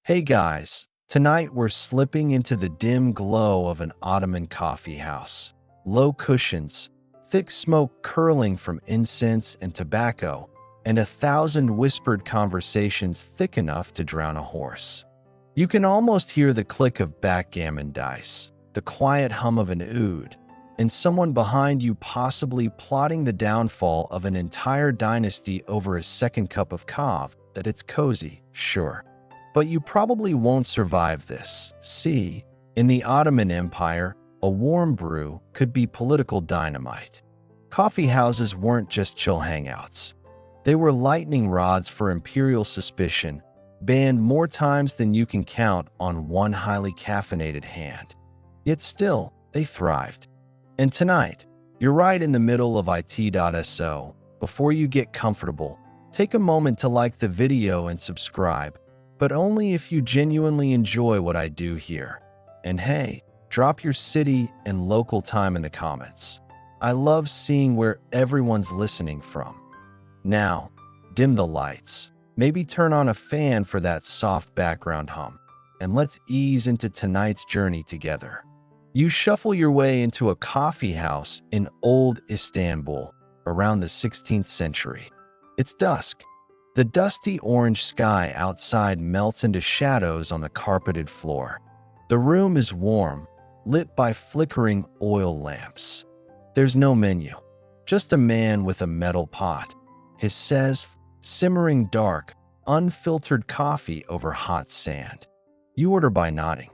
Hey guys, tonight we're slipping into the dim glow of an Ottoman coffee house. Low cushions, thick smoke curling from incense and tobacco, and 1,000 whispered conversations thick enough to drown a horse. You can almost hear the click of backgammon dice, the quiet hum of an oud, and someone behind you possibly plotting the downfall of an entire dynasty over a second cup of kava. That it's cozy, sure. But you probably won't survive this. See, in the Ottoman Empire, a warm brew could be political dynamite. Coffee houses weren't just chill hangouts. They were lightning rods for imperial suspicion, banned more times than you can count on one highly caffeinated hand. Yet still, they thrived. And tonight, you're right in the middle of it.so. Before you get comfortable, take a moment to like the video and subscribe, but only if you genuinely enjoy what I do here. And hey, drop your city and local time in the comments. I love seeing where everyone's listening from. Now, dim the lights, maybe turn on a fan for that soft background hum, and let's ease into tonight's journey together. You shuffle your way into a coffee house in old Istanbul around the 16th century. It's dusk. The dusty orange sky outside melts into shadows on the carpeted floor. The room is warm, lit by flickering oil lamps. There's no menu, just a man with a metal pot, his sezv simmering dark, unfiltered coffee over hot sand. You order by nodding.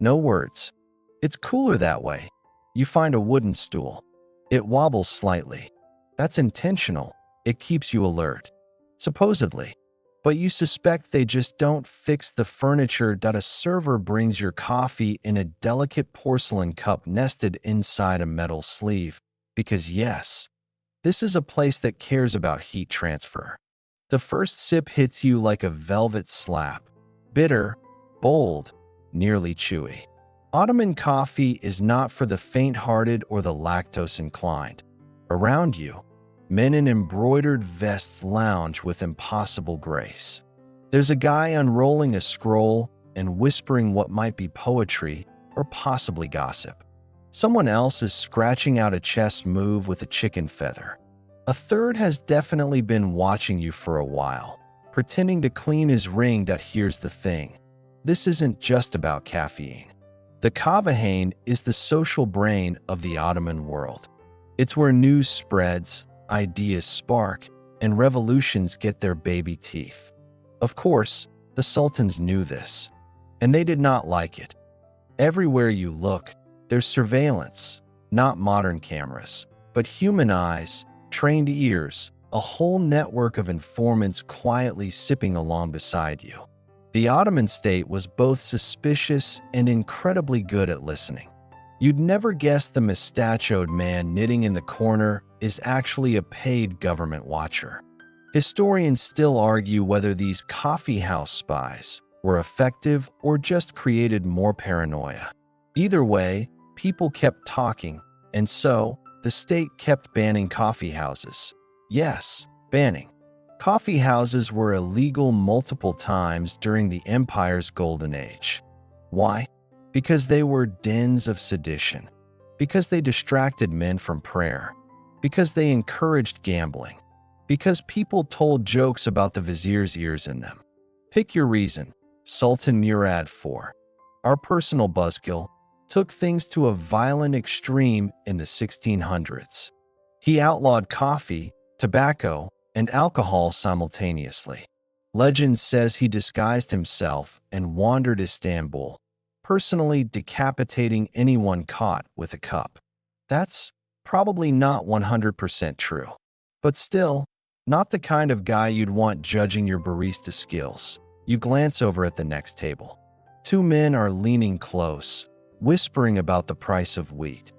No words. It's cooler that way. You find a wooden stool. It wobbles slightly. That's intentional. It keeps you alert. Supposedly. But you suspect they just don't fix the furniture. A server brings your coffee in a delicate porcelain cup nested inside a metal sleeve. Because yes, this is a place that cares about heat transfer. The first sip hits you like a velvet slap. Bitter, bold, nearly chewy. Ottoman coffee is not for the faint-hearted or the lactose-inclined. Around you, men in embroidered vests lounge with impossible grace. There's a guy unrolling a scroll and whispering what might be poetry or possibly gossip. Someone else is scratching out a chess move with a chicken feather. A third has definitely been watching you for a while, pretending to clean his ring. Here's the thing. This isn't just about caffeine. The Kavahane is the social brain of the Ottoman world. It's where news spreads, ideas spark, and revolutions get their baby teeth. Of course, the sultans knew this, and they did not like it. Everywhere you look, there's surveillance, not modern cameras, but human eyes, trained ears, a whole network of informants quietly sipping along beside you. The Ottoman state was both suspicious and incredibly good at listening. You'd never guess the mustachioed man knitting in the corner is actually a paid government watcher. Historians still argue whether these coffee house spies were effective or just created more paranoia. Either way, people kept talking, and so the state kept banning coffee houses. Yes, banning. Coffee houses were illegal multiple times during the empire's golden age. Why? Because they were dens of sedition. Because they distracted men from prayer. Because they encouraged gambling. Because people told jokes about the vizier's ears in them. Pick your reason. Sultan Murad IV, our personal buzzkill, took things to a violent extreme in the 1600s. He outlawed coffee, tobacco, and alcohol simultaneously. Legend says he disguised himself and wandered Istanbul, personally decapitating anyone caught with a cup. That's probably not 100% true. But still, not the kind of guy you'd want judging your barista skills. You glance over at the next table. Two men are leaning close, whispering about the price of wheat.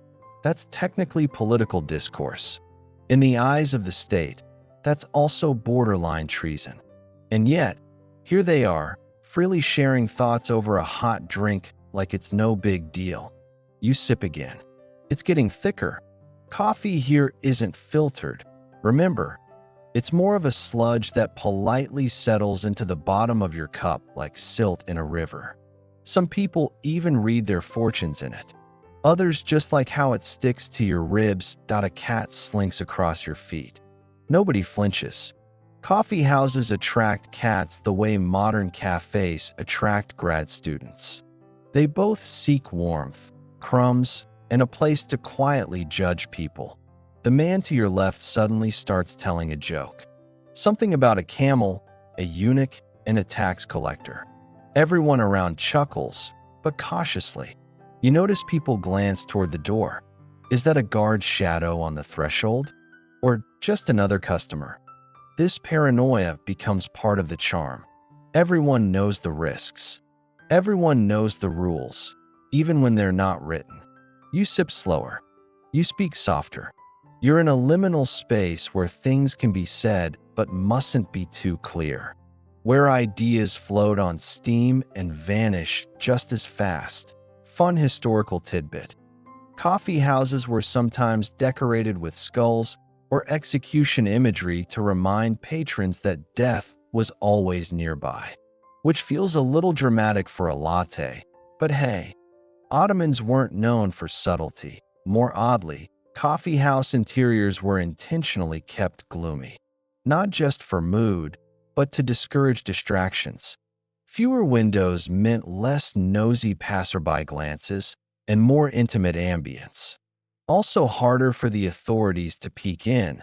That's technically political discourse. In the eyes of the state, that's also borderline treason. And yet, here they are, freely sharing thoughts over a hot drink like it's no big deal. You sip again. It's getting thicker. Coffee here isn't filtered. Remember, It's more of a sludge that politely settles into the bottom of your cup like silt in a river. Some people even read their fortunes in it. Others just like how it sticks to your ribs. A cat slinks across your feet. Nobody flinches. Coffee houses attract cats the way modern cafes attract grad students. They both seek warmth, crumbs, and a place to quietly judge people. The man to your left suddenly starts telling a joke. Something about a camel, a eunuch, and a tax collector. Everyone around chuckles, but cautiously. You notice people glance toward the door. Is that a guard's shadow on the threshold? Or just another customer? This paranoia becomes part of the charm. Everyone knows the risks. Everyone knows the rules, even when they're not written. You sip slower. You speak softer. You're in a liminal space where things can be said but mustn't be too clear. Where ideas float on steam and vanish just as fast. Fun historical tidbit. Coffee houses were sometimes decorated with skulls or execution imagery to remind patrons that death was always nearby. Which feels a little dramatic for a latte, but hey, Ottomans weren't known for subtlety. More oddly, coffee house interiors were intentionally kept gloomy. Not just for mood, but to discourage distractions. Fewer windows meant less nosy passerby glances and more intimate ambience. Also harder for the authorities to peek in.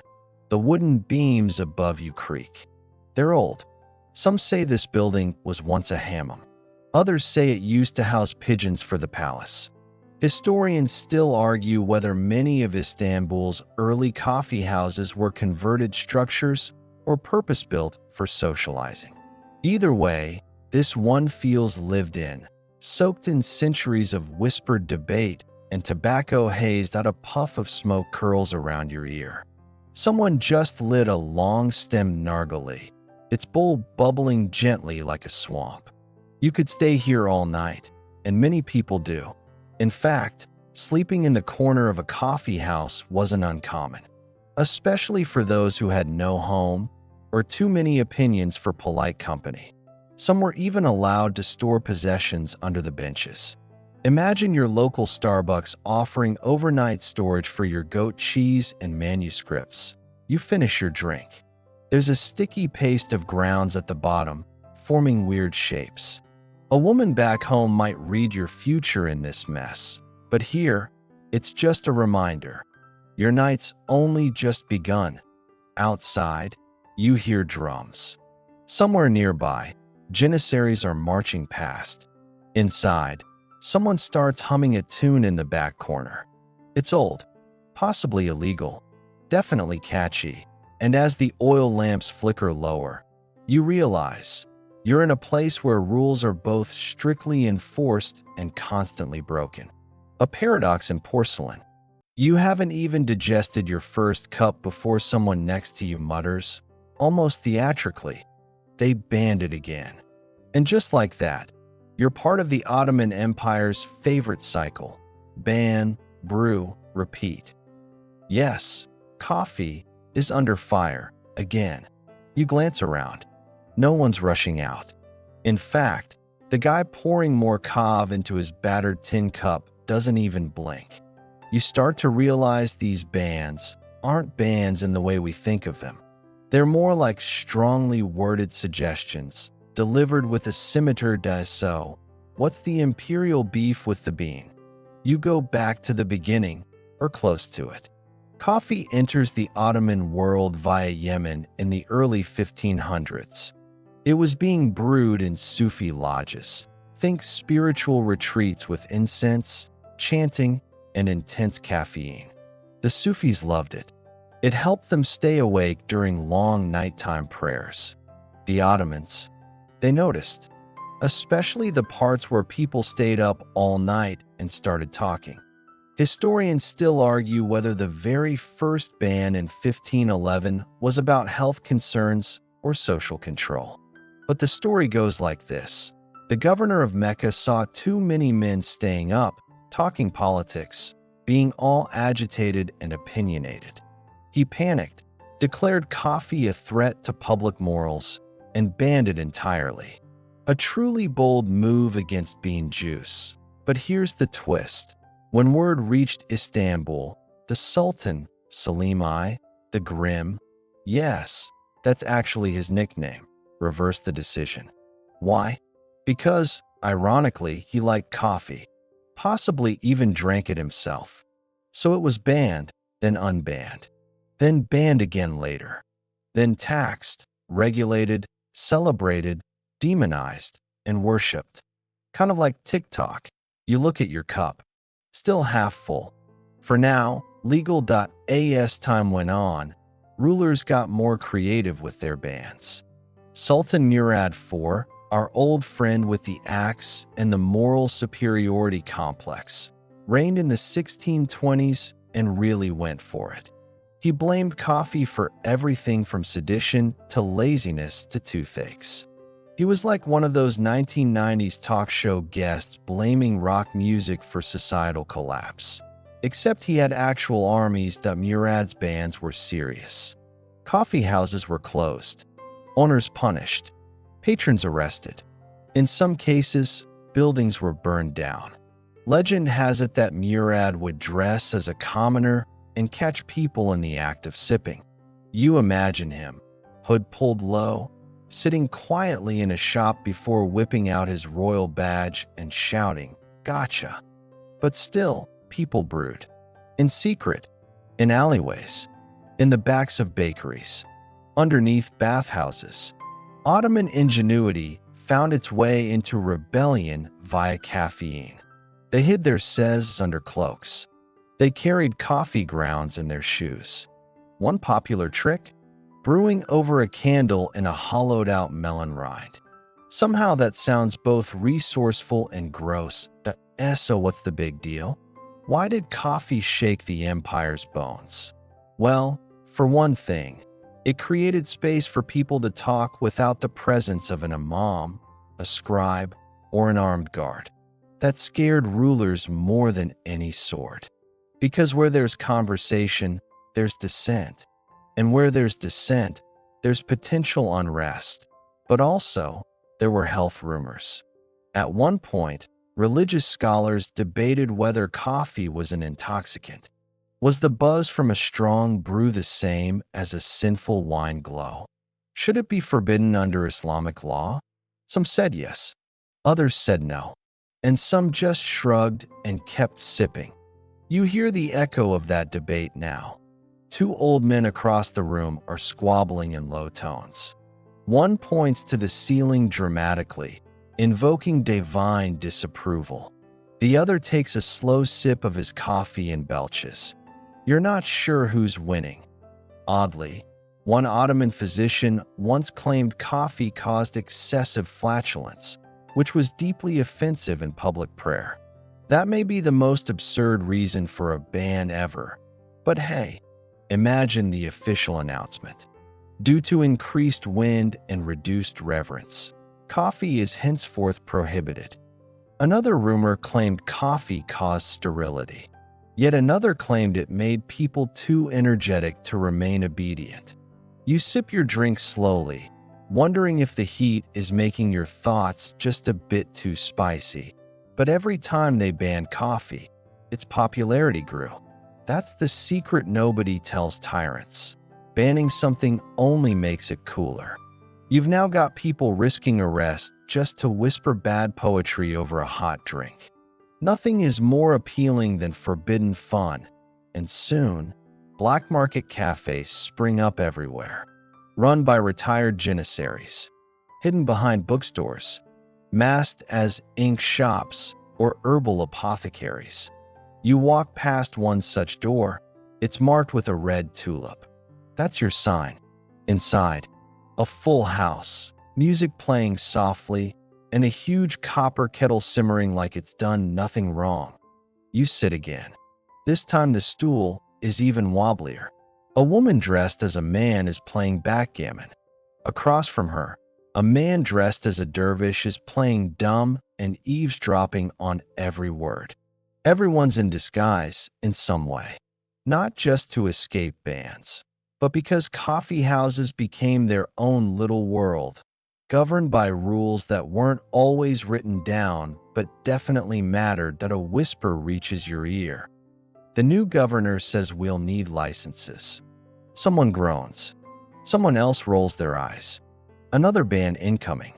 The wooden beams above you creak. They're old. Some say this building was once a hammam. Others say it used to house pigeons for the palace. Historians still argue whether many of Istanbul's early coffee houses were converted structures or purpose-built for socializing. Either way, this one feels lived in, soaked in centuries of whispered debate and tobacco haze that a puff of smoke curls around your ear. Someone just lit a long-stemmed narghileh, its bowl bubbling gently like a swamp. You could stay here all night, and many people do. In fact, sleeping in the corner of a coffee house wasn't uncommon, especially for those who had no home or too many opinions for polite company. Some were even allowed to store possessions under the benches. Imagine your local Starbucks offering overnight storage for your goat cheese and manuscripts. You finish your drink. There's a sticky paste of grounds at the bottom, forming weird shapes. A woman back home might read your future in this mess, but here, it's just a reminder. Your night's only just begun. Outside, you hear drums. Somewhere nearby, Janissaries are marching past. Inside, someone starts humming a tune in the back corner. It's old, possibly illegal, definitely catchy, and as the oil lamps flicker lower, you realize you're in a place where rules are both strictly enforced and constantly broken. A paradox in porcelain. You haven't even digested your first cup before someone next to you mutters, almost theatrically, "They banned it again." And just like that, you're part of the Ottoman Empire's favorite cycle. Ban, brew, repeat. Yes, coffee is under fire again. You glance around. No one's rushing out. In fact, the guy pouring more kava into his battered tin cup doesn't even blink. You start to realize these bans aren't bans in the way we think of them. They're more like strongly worded suggestions, delivered with a scimitar. So, what's the imperial beef with the bean? You go back to the beginning, or close to it. Coffee enters the Ottoman world via Yemen in the early 1500s. It was being brewed in Sufi lodges. Think spiritual retreats with incense, chanting, and intense caffeine. The Sufis loved it. It helped them stay awake during long nighttime prayers. The Ottomans, they noticed, especially the parts where people stayed up all night and started talking. Historians still argue whether the very first ban in 1511 was about health concerns or social control. But the story goes like this. The governor of Mecca saw too many men staying up, talking politics, being all agitated and opinionated. He panicked, declared coffee a threat to public morals, and banned it entirely. A truly bold move against bean juice. But here's the twist. When word reached Istanbul, the Sultan, Selim I, the Grim, yes, that's actually his nickname, reversed the decision. Why? Because, ironically, he liked coffee, possibly even drank it himself. So it was banned, then unbanned, then banned again later, then taxed, regulated, celebrated, demonized, and worshipped. Kind of like TikTok. You look at your cup, still half full. For now, legal.as time went on, rulers got more creative with their bans. Sultan Murad IV, our old friend with the axe and the moral superiority complex, reigned in the 1620s and really went for it. He blamed coffee for everything from sedition to laziness to toothaches. He was like one of those 1990s talk show guests blaming rock music for societal collapse. Except he had actual armies that Murad's bans were serious. Coffee houses were closed, owners punished, patrons arrested. In some cases, buildings were burned down. Legend has it that Murad would dress as a commoner and catch people in the act of sipping. You imagine him, hood pulled low, sitting quietly in a shop before whipping out his royal badge and shouting, "Gotcha." But still, people brewed. In secret, in alleyways, in the backs of bakeries, underneath bathhouses. Ottoman ingenuity found its way into rebellion via caffeine. They hid their sez under cloaks. They carried coffee grounds in their shoes. One popular trick? Brewing over a candle in a hollowed-out melon rind. Somehow that sounds both resourceful and gross. So what's the big deal? Why did coffee shake the empire's bones? Well, for one thing, it created space for people to talk without the presence of an imam, a scribe, or an armed guard. That scared rulers more than any sword. Because where there's conversation, there's dissent. And where there's dissent, there's potential unrest. But also, there were health rumors. At one point, religious scholars debated whether coffee was an intoxicant. Was the buzz from a strong brew the same as a sinful wine glow? Should it be forbidden under Islamic law? Some said yes, others said no, and some just shrugged and kept sipping. You hear the echo of that debate now. Two old men across the room are squabbling in low tones. One points to the ceiling dramatically, invoking divine disapproval. The other takes a slow sip of his coffee and belches. You're not sure who's winning. Oddly, one Ottoman physician once claimed coffee caused excessive flatulence, which was deeply offensive in public prayer. That may be the most absurd reason for a ban ever, but hey, imagine the official announcement. Due to increased wind and reduced reverence, coffee is henceforth prohibited. Another rumor claimed coffee caused sterility. Yet another claimed it made people too energetic to remain obedient. You sip your drink slowly, wondering if the heat is making your thoughts just a bit too spicy. But every time they banned coffee, its popularity grew. That's the secret nobody tells tyrants. Banning something only makes it cooler. You've now got people risking arrest just to whisper bad poetry over a hot drink. Nothing is more appealing than forbidden fun, and soon, black market cafes spring up everywhere. Run by retired janissaries, hidden behind bookstores, masked as ink shops or herbal apothecaries. You walk past one such door, it's marked with a red tulip. That's your sign. Inside, a full house, music playing softly, and a huge copper kettle simmering like it's done nothing wrong. You sit again. This time the stool is even wobblier. A woman dressed as a man is playing backgammon. Across from her, a man dressed as a dervish is playing dumb and eavesdropping on every word. Everyone's in disguise in some way, not just to escape bans, but because coffee houses became their own little world, governed by rules that weren't always written down but definitely mattered that a whisper reaches your ear. The new governor says we'll need licenses. Someone groans. Someone else rolls their eyes. Another ban incoming.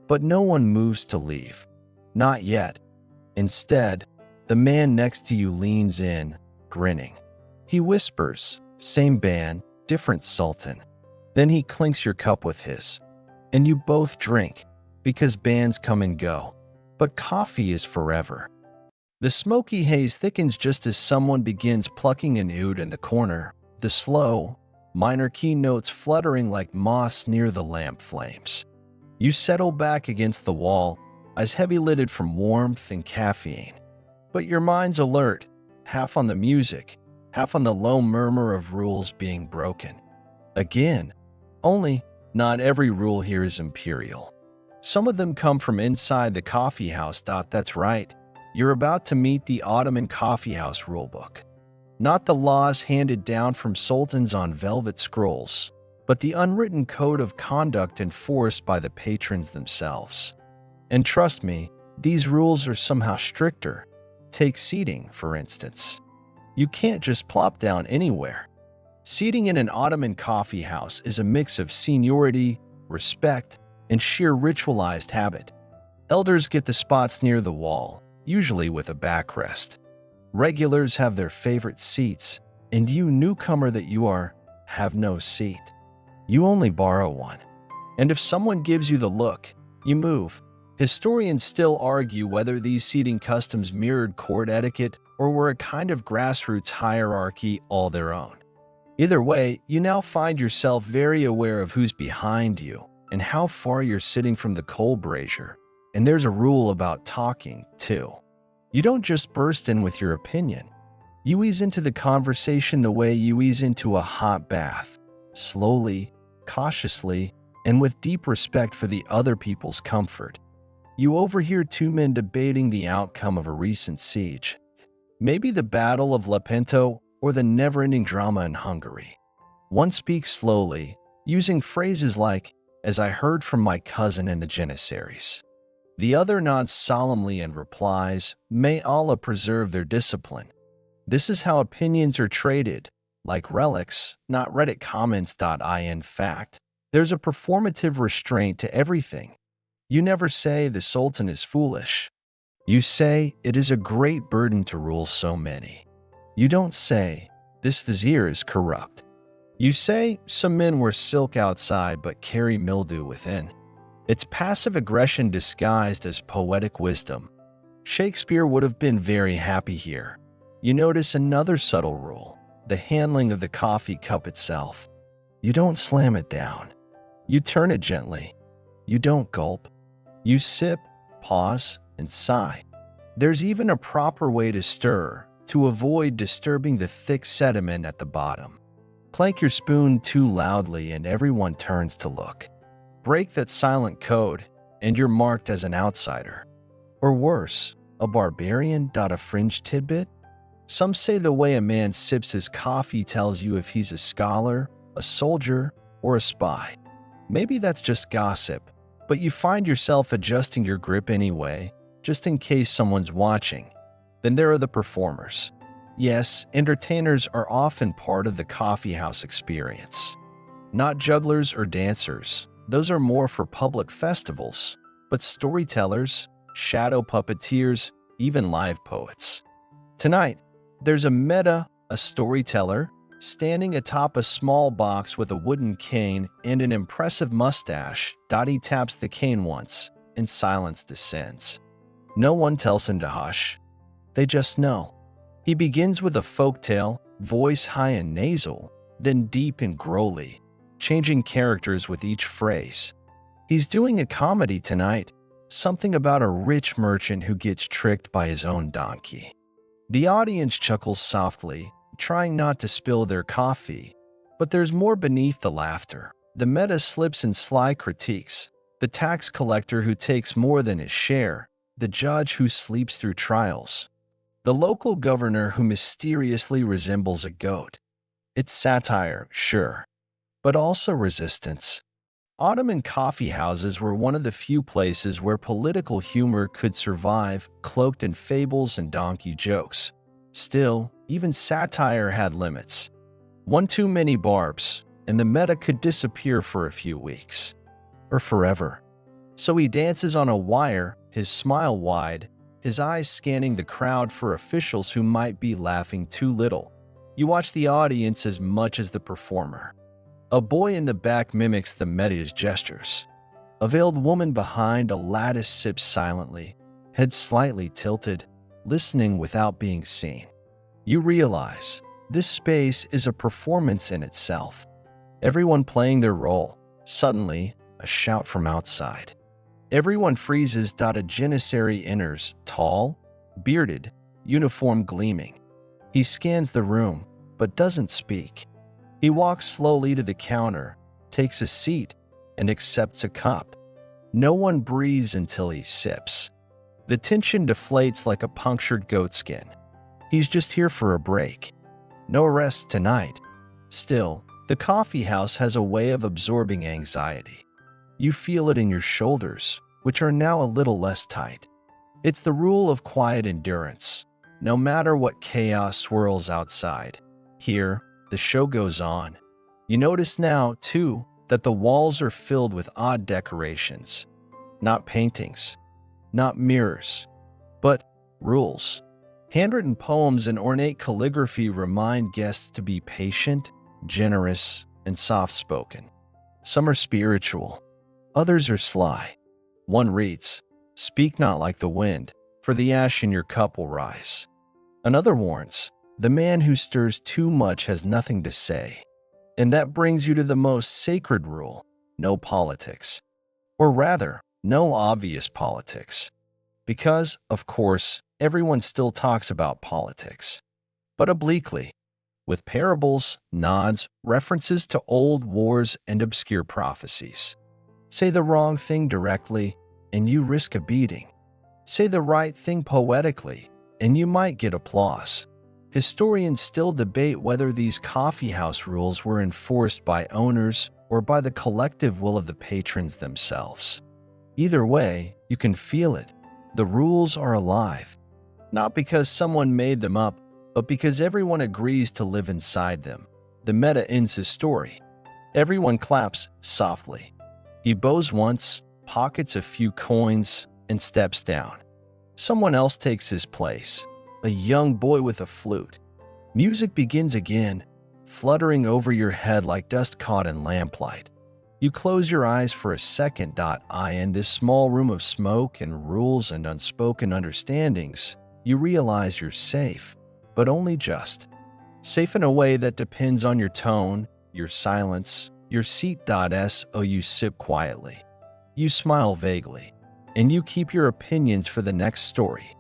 But no one moves to leave. Not yet. Instead, the man next to you leans in, grinning. He whispers, "Same ban, different sultan." Then he clinks your cup with his. And you both drink, because bans come and go. But coffee is forever. The smoky haze thickens just as someone begins plucking an oud in the corner, the slow, minor key notes fluttering like moss near the lamp flames. You settle back against the wall, eyes heavy-lidded from warmth and caffeine. But your mind's alert, half on the music, half on the low murmur of rules being broken. Again, only not every rule here is imperial. Some of them come from inside the coffee house. That's right. You're about to meet the Ottoman coffee house rulebook. Not the laws handed down from sultans on velvet scrolls, but the unwritten code of conduct enforced by the patrons themselves. And trust me, these rules are somehow stricter. Take seating, for instance. You can't just plop down anywhere. Seating in an Ottoman coffee house is a mix of seniority, respect, and sheer ritualized habit. Elders get the spots near the wall, usually with a backrest. Regulars have their favorite seats, and you, newcomer that you are, have no seat. You only borrow one. And if someone gives you the look, you move. Historians still argue whether these seating customs mirrored court etiquette or were a kind of grassroots hierarchy all their own. Either way, you now find yourself very aware of who's behind you and how far you're sitting from the coal brazier. And there's a rule about talking, too. You don't just burst in with your opinion. You ease into the conversation the way you ease into a hot bath, slowly, cautiously, and with deep respect for the other people's comfort. You overhear two men debating the outcome of a recent siege, maybe the Battle of Lepanto or the never-ending drama in Hungary. One speaks slowly, using phrases like, "as I heard from my cousin in the Janissaries." The other nods solemnly and replies, "May Allah preserve their discipline." This is how opinions are traded, like relics, not Reddit comments. In fact, there's a performative restraint to everything. You never say the Sultan is foolish. You say it is a great burden to rule so many. You don't say this vizier is corrupt. You say some men wear silk outside but carry mildew within. It's passive aggression disguised as poetic wisdom. Shakespeare would have been very happy here. You notice another subtle rule, the handling of the coffee cup itself. You don't slam it down. You turn it gently. You don't gulp. You sip, pause, and sigh. There's even a proper way to stir, to avoid disturbing the thick sediment at the bottom. Clank your spoon too loudly and everyone turns to look. Break that silent code, and you're marked as an outsider. Or worse, a barbarian. A fringe tidbit? Some say the way a man sips his coffee tells you if he's a scholar, a soldier, or a spy. Maybe that's just gossip, but you find yourself adjusting your grip anyway, just in case someone's watching. Then there are the performers. Yes, entertainers are often part of the coffeehouse experience. Not jugglers or dancers. Those are more for public festivals, but storytellers, shadow puppeteers, even live poets. Tonight, there's a storyteller, standing atop a small box with a wooden cane and an impressive mustache. He taps the cane once, and silence descends. No one tells him to hush. They just know. He begins with a folktale, voice high and nasal, then deep and growly, changing characters with each phrase. He's doing a comedy tonight, something about a rich merchant who gets tricked by his own donkey. The audience chuckles softly, trying not to spill their coffee, but there's more beneath the laughter. The meta slips in sly critiques, the tax collector who takes more than his share, the judge who sleeps through trials, the local governor who mysteriously resembles a goat. It's satire, sure, but also resistance. Ottoman coffee houses were one of the few places where political humor could survive, cloaked in fables and donkey jokes. Still, even satire had limits. One too many barbs, and the meta could disappear for a few weeks. Or forever. So he dances on a wire, his smile wide, his eyes scanning the crowd for officials who might be laughing too little. You watch the audience as much as the performer. A boy in the back mimics the meta's gestures. A veiled woman behind a lattice sips silently, head slightly tilted, listening without being seen. You realize this space is a performance in itself. Everyone playing their role. Suddenly, a shout from outside. Everyone freezes. A janissary enters, tall, bearded, uniform gleaming. He scans the room, but doesn't speak. He walks slowly to the counter, takes a seat, and accepts a cup. No one breathes until he sips. The tension deflates like a punctured goatskin. He's just here for a break. No rest tonight. Still, the coffee house has a way of absorbing anxiety. You feel it in your shoulders, which are now a little less tight. It's the rule of quiet endurance. No matter what chaos swirls outside, here, the show goes on. You notice now, too, that the walls are filled with odd decorations. Not paintings, not mirrors, but rules. Handwritten poems and ornate calligraphy remind guests to be patient, generous, and soft-spoken. Some are spiritual, others are sly. One reads, "Speak not like the wind, for the ash in your cup will rise." Another warns, "The man who stirs too much has nothing to say." And that brings you to the most sacred rule: no politics. Or rather, no obvious politics. Because, of course, everyone still talks about politics. But obliquely, with parables, nods, references to old wars and obscure prophecies. Say the wrong thing directly, and you risk a beating. Say the right thing poetically, and you might get applause. Historians still debate whether these coffeehouse rules were enforced by owners or by the collective will of the patrons themselves. Either way, you can feel it. The rules are alive. Not because someone made them up, but because everyone agrees to live inside them. The meta ends his story. Everyone claps softly. He bows once, pockets a few coins, and steps down. Someone else takes his place, a young boy with a flute. Music begins again, fluttering over your head like dust caught in lamplight. You close your eyes for a second. In this small room of smoke and rules and unspoken understandings, you realize you're safe, but only just. Safe in a way that depends on your tone, your silence, your seat. So you sip quietly. You smile vaguely, and you keep your opinions for the next story.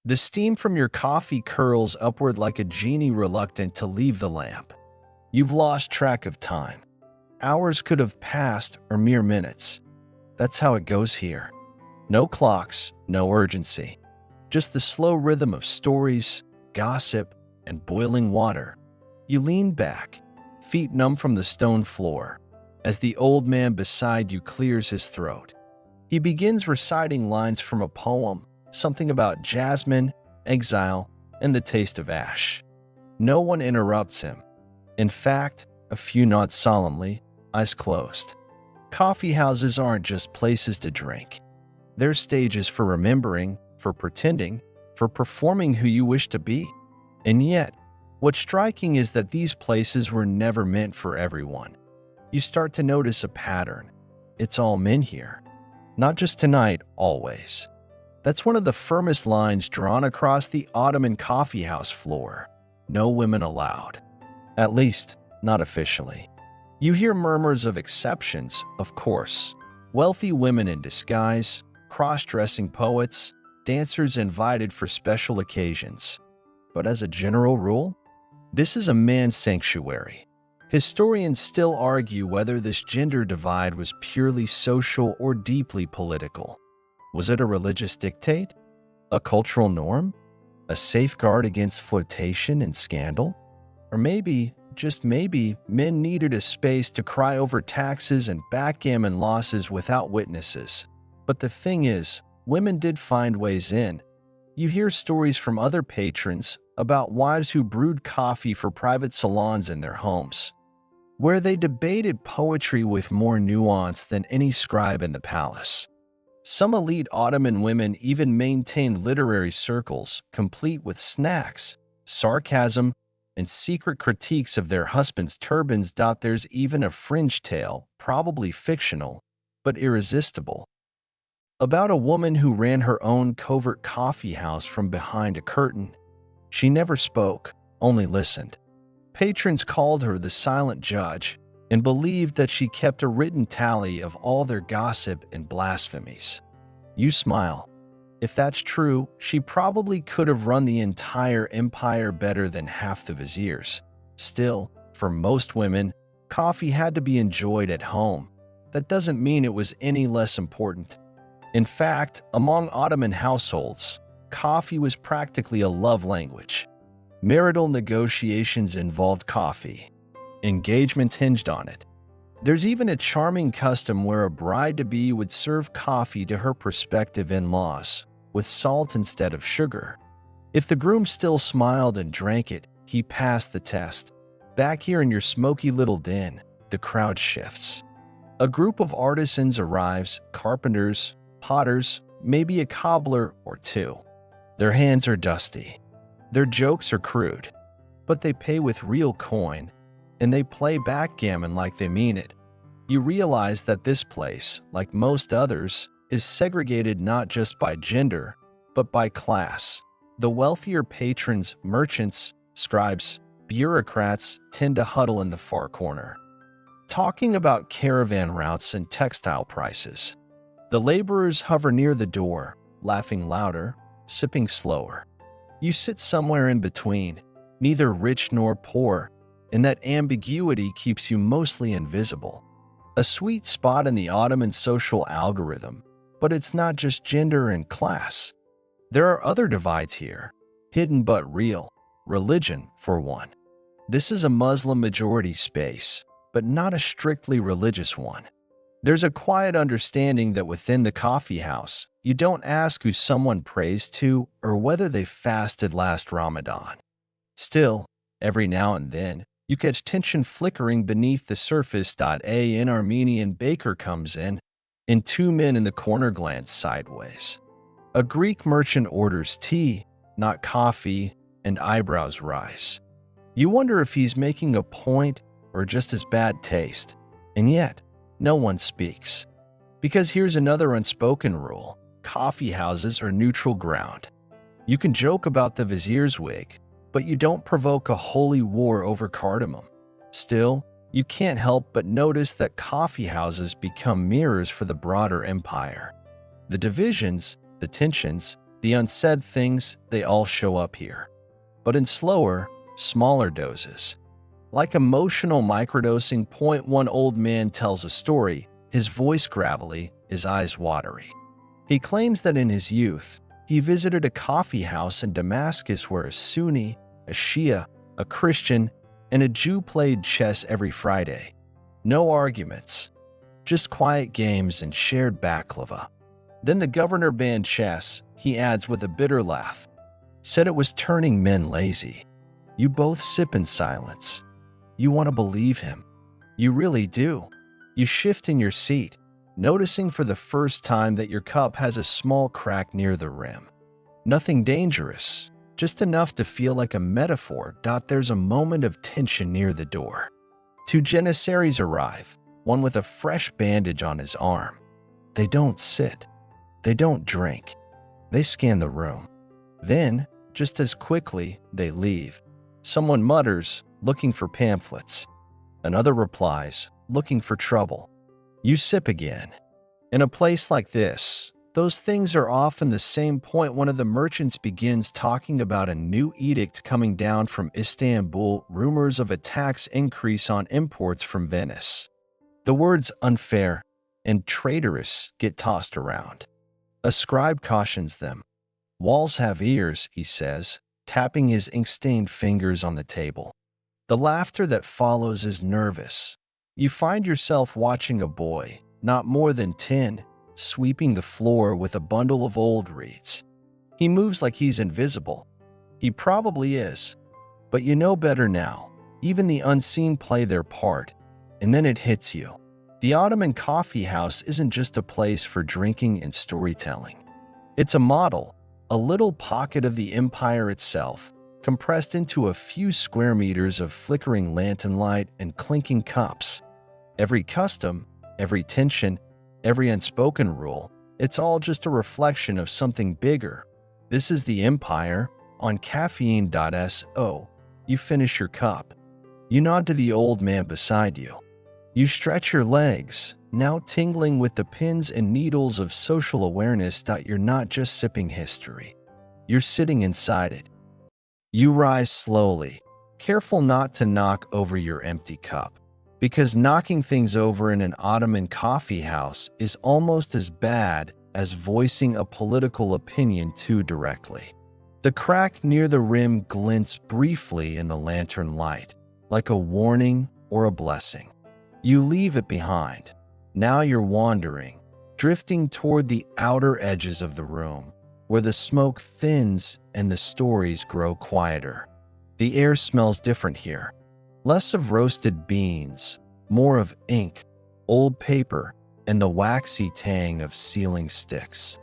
The steam from your coffee curls upward like a genie reluctant to leave the lamp. You've lost track of time. Hours could have passed, or mere minutes. That's how it goes here. No clocks, no urgency. Just the slow rhythm of stories, gossip, and boiling water. You lean back, feet numb from the stone floor, as the old man beside you clears his throat. He begins reciting lines from a poem, something about jasmine, exile, and the taste of ash. No one interrupts him. In fact, a few nod solemnly, eyes closed. Coffee houses aren't just places to drink. They're stages for remembering, for pretending, for performing who you wish to be. And yet, what's striking is that these places were never meant for everyone. You start to notice a pattern. It's all men here. Not just tonight, always. That's one of the firmest lines drawn across the Ottoman coffeehouse floor. No women allowed. At least, not officially. You hear murmurs of exceptions, of course. Wealthy women in disguise, cross-dressing poets, dancers invited for special occasions. But as a general rule, this is a man's sanctuary. Historians still argue whether this gender divide was purely social or deeply political. Was it a religious dictate? A cultural norm? A safeguard against flirtation and scandal? Or maybe just maybe, men needed a space to cry over taxes and backgammon losses without witnesses. But the thing is, women did find ways in. You hear stories from other patrons about wives who brewed coffee for private salons in their homes, where they debated poetry with more nuance than any scribe in the palace. Some elite Ottoman women even maintained literary circles, complete with snacks, sarcasm, and secret critiques of their husbands' turbans. There's even a fringe tale, probably fictional, but irresistible, about a woman who ran her own covert coffee house from behind a curtain. She never spoke, only listened. Patrons called her the silent judge and believed that she kept a written tally of all their gossip and blasphemies. You smile. If that's true, she probably could have run the entire empire better than half the viziers. Still, for most women, coffee had to be enjoyed at home. That doesn't mean it was any less important. In fact, among Ottoman households, coffee was practically a love language. Marital negotiations involved coffee. Engagements hinged on it. There's even a charming custom where a bride-to-be would serve coffee to her prospective in-laws, with salt instead of sugar. If the groom still smiled and drank it, he passed the test. Back here in your smoky little den, the crowd shifts. A group of artisans arrives, carpenters, potters, maybe a cobbler or two. Their hands are dusty. Their jokes are crude, but they pay with real coin, and they play backgammon like they mean it. You realize that this place, like most others, is segregated not just by gender, but by class. The wealthier patrons, merchants, scribes, bureaucrats tend to huddle in the far corner, talking about caravan routes and textile prices. The laborers hover near the door, laughing louder, sipping slower. You sit somewhere in between, neither rich nor poor, and that ambiguity keeps you mostly invisible. A sweet spot in the Ottoman social algorithm, but it's not just gender and class. There are other divides here, hidden but real. Religion, for one. This is a Muslim-majority space, but not a strictly religious one. There's a quiet understanding that within the coffee house, you don't ask who someone prays to or whether they fasted last Ramadan. Still, every now and then, you catch tension flickering beneath the surface. An Armenian baker comes in, and two men in the corner glance sideways. A Greek merchant orders tea, not coffee, and eyebrows rise. You wonder if he's making a point or just his bad taste, and yet, no one speaks. Because here's another unspoken rule. Coffee houses are neutral ground. You can joke about the vizier's wig, but you don't provoke a holy war over cardamom. Still, you can't help but notice that coffee houses become mirrors for the broader empire. The divisions, the tensions, the unsaid things, they all show up here. But in slower, smaller doses. Like emotional microdosing. One old man tells a story, his voice gravelly, his eyes watery. He claims that in his youth, he visited a coffee house in Damascus where a Sunni, a Shia, a Christian, and a Jew played chess every Friday. No arguments, just quiet games and shared baklava. Then the governor banned chess, he adds with a bitter laugh. Said it was turning men lazy. You both sip in silence. You want to believe him. You really do. You shift in your seat, noticing for the first time that your cup has a small crack near the rim. Nothing dangerous, just enough to feel like a metaphor. There's a moment of tension near the door. Two janissaries arrive, one with a fresh bandage on his arm. They don't sit. They don't drink. They scan the room. Then, just as quickly, they leave. Someone mutters, looking for pamphlets. Another replies, looking for trouble. You sip again. In a place like this, those things are often the same point. One of the merchants begins talking about a new edict coming down from Istanbul, rumors of a tax increase on imports from Venice. The words unfair and traitorous get tossed around. A scribe cautions them. Walls have ears, he says, tapping his ink-stained fingers on the table. The laughter that follows is nervous. You find yourself watching a boy, not more than 10, sweeping the floor with a bundle of old reeds. He moves like he's invisible. He probably is. But you know better now. Even the unseen play their part. And then it hits you. The Ottoman coffee house isn't just a place for drinking and storytelling. It's a model, a little pocket of the empire itself, compressed into a few square meters of flickering lantern light and clinking cups. Every custom, every tension, every unspoken rule, it's all just a reflection of something bigger. This is the empire. On caffeine.so, you finish your cup. You nod to the old man beside you. You stretch your legs, now tingling with the pins and needles of social awareness that you're not just sipping history. You're sitting inside it. You rise slowly, careful not to knock over your empty cup, because knocking things over in an Ottoman coffee house is almost as bad as voicing a political opinion too directly. The crack near the rim glints briefly in the lantern light, like a warning or a blessing. You leave it behind. Now you're wandering, drifting toward the outer edges of the room, where the smoke thins and the stories grow quieter. The air smells different here. Less of roasted beans, more of ink, old paper, and the waxy tang of sealing sticks.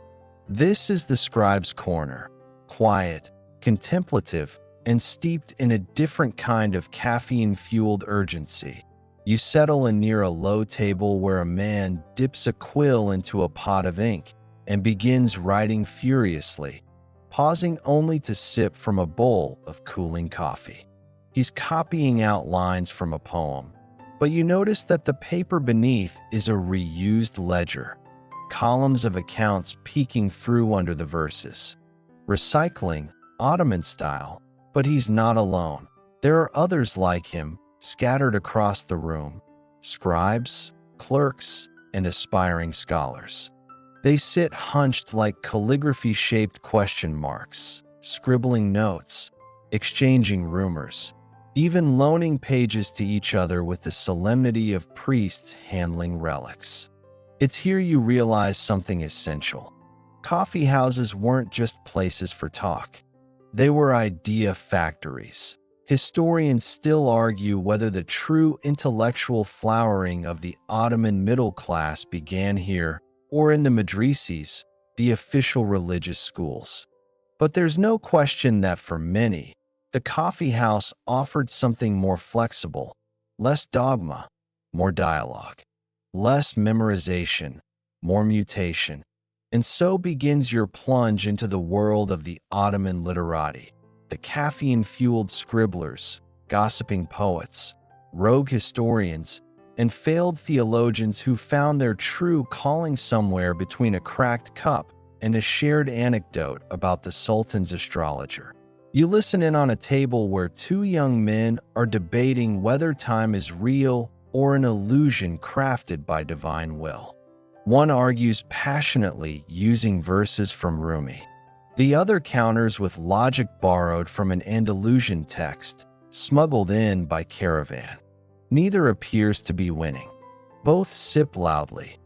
This is the scribe's corner, quiet, contemplative, and steeped in a different kind of caffeine-fueled urgency. You settle in near a low table where a man dips a quill into a pot of ink and begins writing furiously, pausing only to sip from a bowl of cooling coffee. He's copying out lines from a poem, but you notice that the paper beneath is a reused ledger, columns of accounts peeking through under the verses. Recycling, Ottoman style, but he's not alone. There are others like him, scattered across the room, scribes, clerks, and aspiring scholars. They sit hunched like calligraphy-shaped question marks, scribbling notes, exchanging rumors, even loaning pages to each other with the solemnity of priests handling relics. It's here you realize something essential. Coffee houses weren't just places for talk. They were idea factories. Historians still argue whether the true intellectual flowering of the Ottoman middle class began here or in the medreses, the official religious schools. But there's no question that for many, the coffee house offered something more flexible, less dogma, more dialogue, less memorization, more mutation. And so begins your plunge into the world of the Ottoman literati, the caffeine-fueled scribblers, gossiping poets, rogue historians, and failed theologians who found their true calling somewhere between a cracked cup and a shared anecdote about the Sultan's astrologer. You listen in on a table where two young men are debating whether time is real or an illusion crafted by divine will. One argues passionately using verses from Rumi. The other counters with logic borrowed from an Andalusian text, smuggled in by caravan. Neither appears to be winning. Both sip loudly.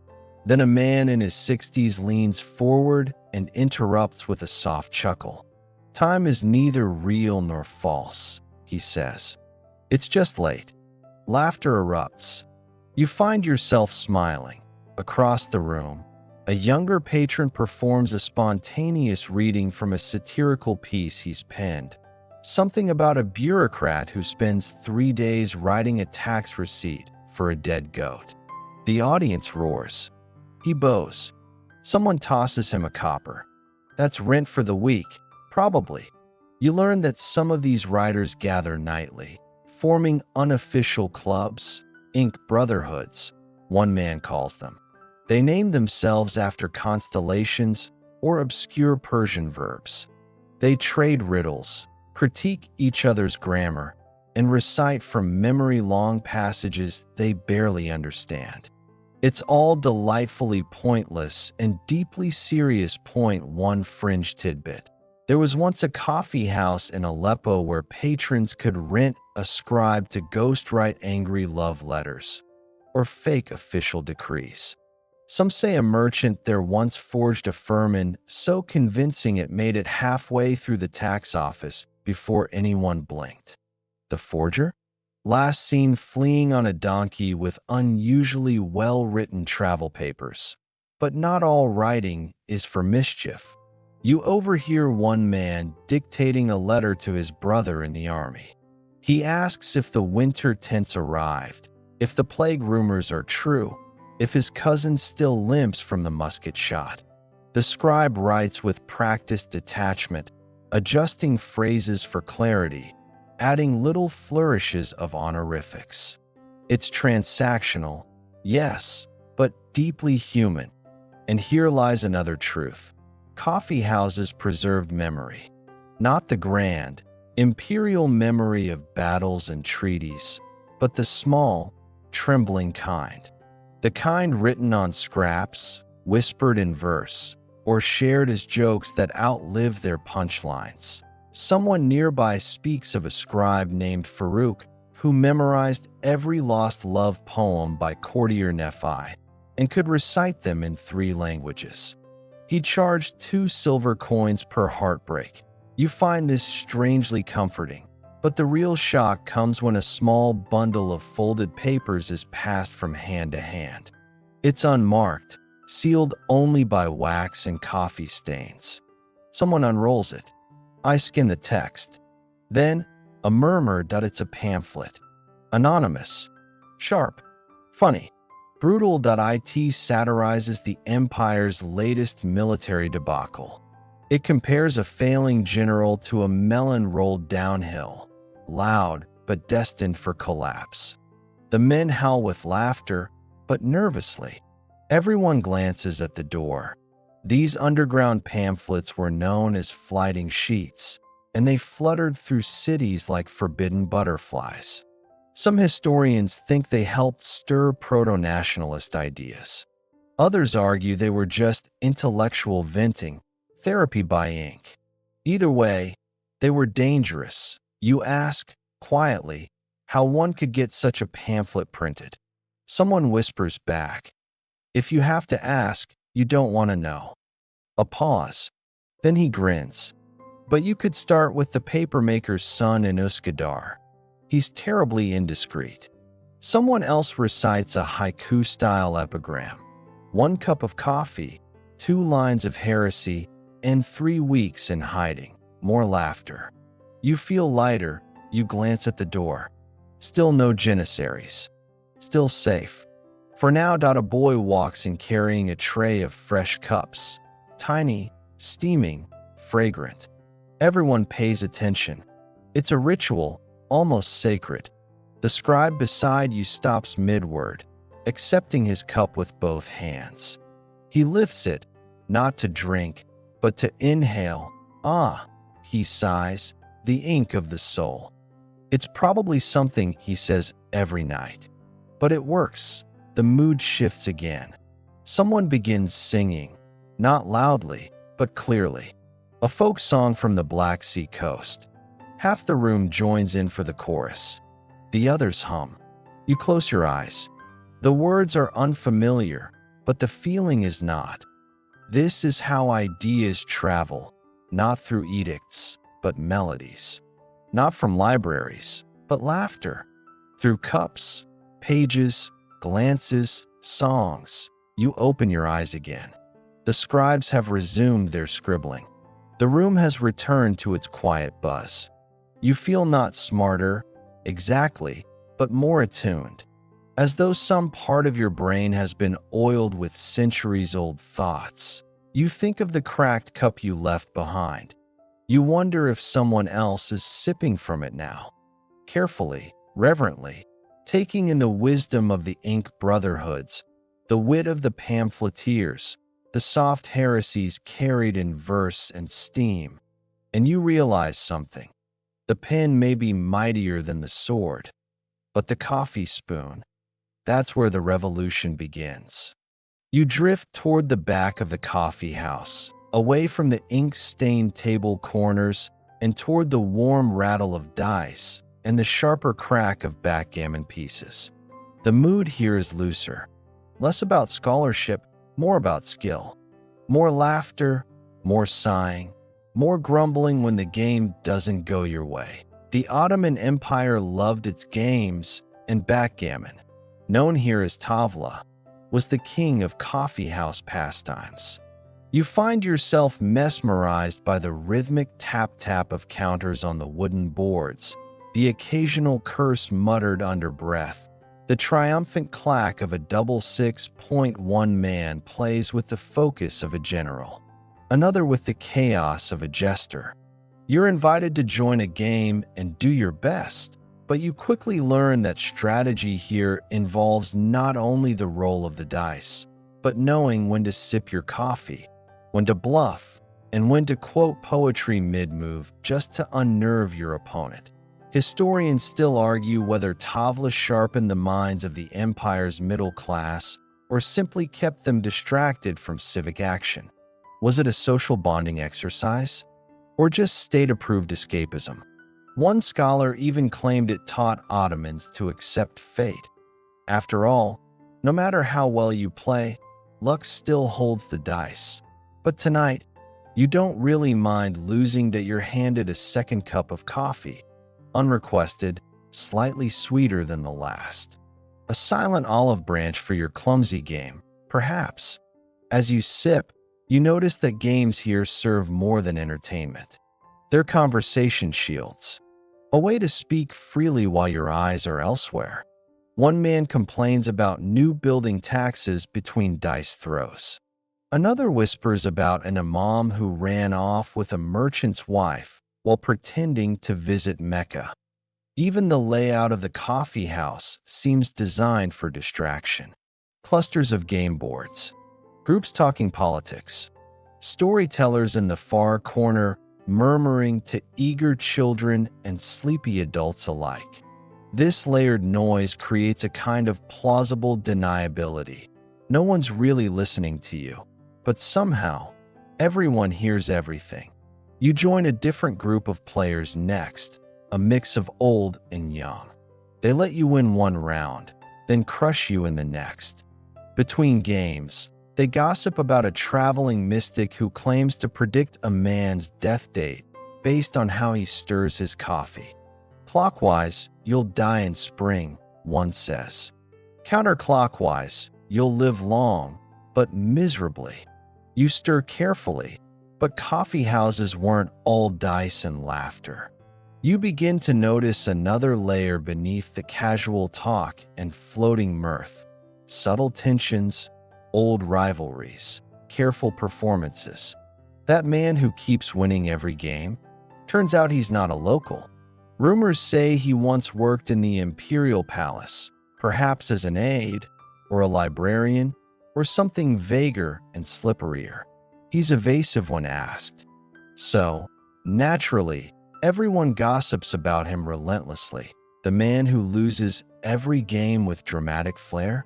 Then a man in his 60s leans forward and interrupts with a soft chuckle. Time is neither real nor false, he says. It's just late. Laughter erupts. You find yourself smiling. Across the room, a younger patron performs a spontaneous reading from a satirical piece he's penned. Something about a bureaucrat who spends 3 days writing a tax receipt for a dead goat. The audience roars. He bows. Someone tosses him a copper. That's rent for the week, probably. You learn that some of these writers gather nightly, forming unofficial clubs, ink brotherhoods, one man calls them. They name themselves after constellations or obscure Persian verbs. They trade riddles, critique each other's grammar, and recite from memory long passages they barely understand. It's all delightfully pointless and deeply serious. One fringe tidbit. There was once a coffee house in Aleppo where patrons could rent a scribe to ghostwrite angry love letters or fake official decrees. Some say a merchant there once forged a firman so convincing it made it halfway through the tax office before anyone blinked. The forger? Last seen fleeing on a donkey with unusually well-written travel papers. But not all writing is for mischief. You overhear one man dictating a letter to his brother in the army. He asks if the winter tents arrived, if the plague rumors are true, if his cousin still limps from the musket shot. The scribe writes with practiced detachment, adjusting phrases for clarity, adding little flourishes of honorifics. It's transactional, yes, but deeply human. And here lies another truth. Coffee houses preserved memory, not the grand, imperial memory of battles and treaties, but the small, trembling kind. The kind written on scraps, whispered in verse, or shared as jokes that outlive their punchlines. Someone nearby speaks of a scribe named Farouk who memorized every lost love poem by courtier Nephi and could recite them in 3 languages. He charged 2 silver coins per heartbreak. You find this strangely comforting, but the real shock comes when a small bundle of folded papers is passed from hand to hand. It's unmarked, sealed only by wax and coffee stains. Someone unrolls it. I skim the text. Then, a murmur that it's a pamphlet. Anonymous. Sharp. Funny. Brutal.it satirizes the Empire's latest military debacle. It compares a failing general to a melon rolled downhill, loud but destined for collapse. The men howl with laughter, but nervously. Everyone glances at the door. These underground pamphlets were known as flighting sheets, and they fluttered through cities like forbidden butterflies. Some historians think they helped stir proto-nationalist ideas. Others argue they were just intellectual venting, therapy by ink. Either way, they were dangerous. You ask, quietly, how one could get such a pamphlet printed. Someone whispers back, "If you have to ask, you don't want to know." A pause. Then he grins. "But you could start with the papermaker's son in Uskadar. He's terribly indiscreet." Someone else recites a haiku-style epigram. 1 cup of coffee, 2 lines of heresy, and 3 weeks in hiding. More laughter. You feel lighter. You glance at the door. Still no janissaries. Still safe. For now, a boy walks in carrying a tray of fresh cups. Tiny, steaming, fragrant. Everyone pays attention. It's a ritual, almost sacred. The scribe beside you stops mid-word, accepting his cup with both hands. He lifts it, not to drink, but to inhale. Ah, he sighs, the ink of the soul. It's probably something he says every night. But it works. The mood shifts again. Someone begins singing, not loudly, but clearly. A folk song from the Black Sea coast. Half the room joins in for the chorus. The others hum. You close your eyes. The words are unfamiliar, but the feeling is not. This is how ideas travel, not through edicts, but melodies. Not from libraries, but laughter. Through cups, pages, glances, songs. You open your eyes again. The scribes have resumed their scribbling. The room has returned to its quiet buzz. You feel not smarter, exactly, but more attuned, as though some part of your brain has been oiled with centuries-old thoughts. You think of the cracked cup you left behind. You wonder if someone else is sipping from it now. Carefully, reverently, taking in the wisdom of the ink brotherhoods, the wit of the pamphleteers, the soft heresies carried in verse and steam, and you realize something. The pen may be mightier than the sword, but the coffee spoon, that's where the revolution begins. You drift toward the back of the coffee house, away from the ink-stained table corners and toward the warm rattle of dice and the sharper crack of backgammon pieces. The mood here is looser, less about scholarship, more about skill. More laughter, more sighing, more grumbling when the game doesn't go your way. The Ottoman Empire loved its games, and backgammon, known here as tavla, was the king of coffeehouse pastimes. You find yourself mesmerized by the rhythmic tap-tap of counters on the wooden boards, the occasional curse muttered under breath. The triumphant clack of a double 6.1 man plays with the focus of a general, another with the chaos of a jester. You're invited to join a game and do your best, but you quickly learn that strategy here involves not only the roll of the dice, but knowing when to sip your coffee, when to bluff, and when to quote poetry mid-move just to unnerve your opponent. Historians still argue whether tavla sharpened the minds of the empire's middle class or simply kept them distracted from civic action. Was it a social bonding exercise? Or just state-approved escapism? One scholar even claimed it taught Ottomans to accept fate. After all, no matter how well you play, luck still holds the dice. But tonight, you don't really mind losing that you're handed a second cup of coffee, unrequested, slightly sweeter than the last. A silent olive branch for your clumsy game, perhaps. As you sip, you notice that games here serve more than entertainment. They're conversation shields, a way to speak freely while your eyes are elsewhere. One man complains about new building taxes between dice throws. Another whispers about an imam who ran off with a merchant's wife while pretending to visit Mecca. Even the layout of the coffee house seems designed for distraction. Clusters of game boards, groups talking politics, storytellers in the far corner murmuring to eager children and sleepy adults alike. This layered noise creates a kind of plausible deniability. No one's really listening to you, but somehow, everyone hears everything. You join a different group of players next, a mix of old and young. They let you win one round, then crush you in the next. Between games, they gossip about a traveling mystic who claims to predict a man's death date based on how he stirs his coffee. Clockwise, you'll die in spring, one says. Counterclockwise, you'll live long, but miserably. You stir carefully, but coffee houses weren't all dice and laughter. You begin to notice another layer beneath the casual talk and floating mirth. Subtle tensions, old rivalries, careful performances. That man who keeps winning every game, turns out he's not a local. Rumors say he once worked in the imperial palace, perhaps as an aide, or a librarian, or something vaguer and slipperier. He's evasive when asked. So, naturally, everyone gossips about him relentlessly. The man who loses every game with dramatic flair?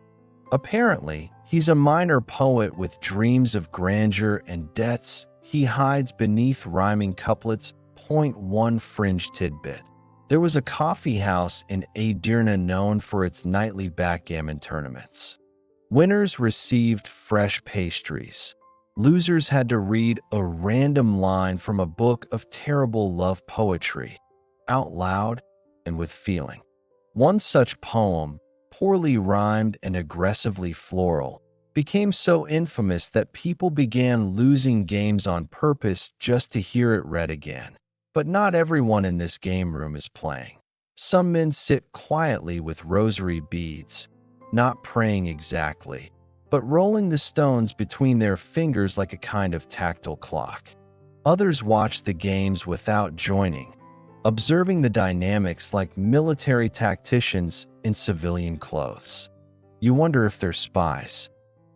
Apparently, he's a minor poet with dreams of grandeur and debts he hides beneath rhyming couplets. Point one fringe tidbit. There was a coffee house in Edirne known for its nightly backgammon tournaments. Winners received fresh pastries. Losers had to read a random line from a book of terrible love poetry, out loud and with feeling. One such poem, poorly rhymed and aggressively floral, became so infamous that people began losing games on purpose just to hear it read again. But not everyone in this game room is playing. Some men sit quietly with rosary beads, not praying exactly, but rolling the stones between their fingers like a kind of tactile clock. Others watch the games without joining, observing the dynamics like military tacticians in civilian clothes. You wonder if they're spies,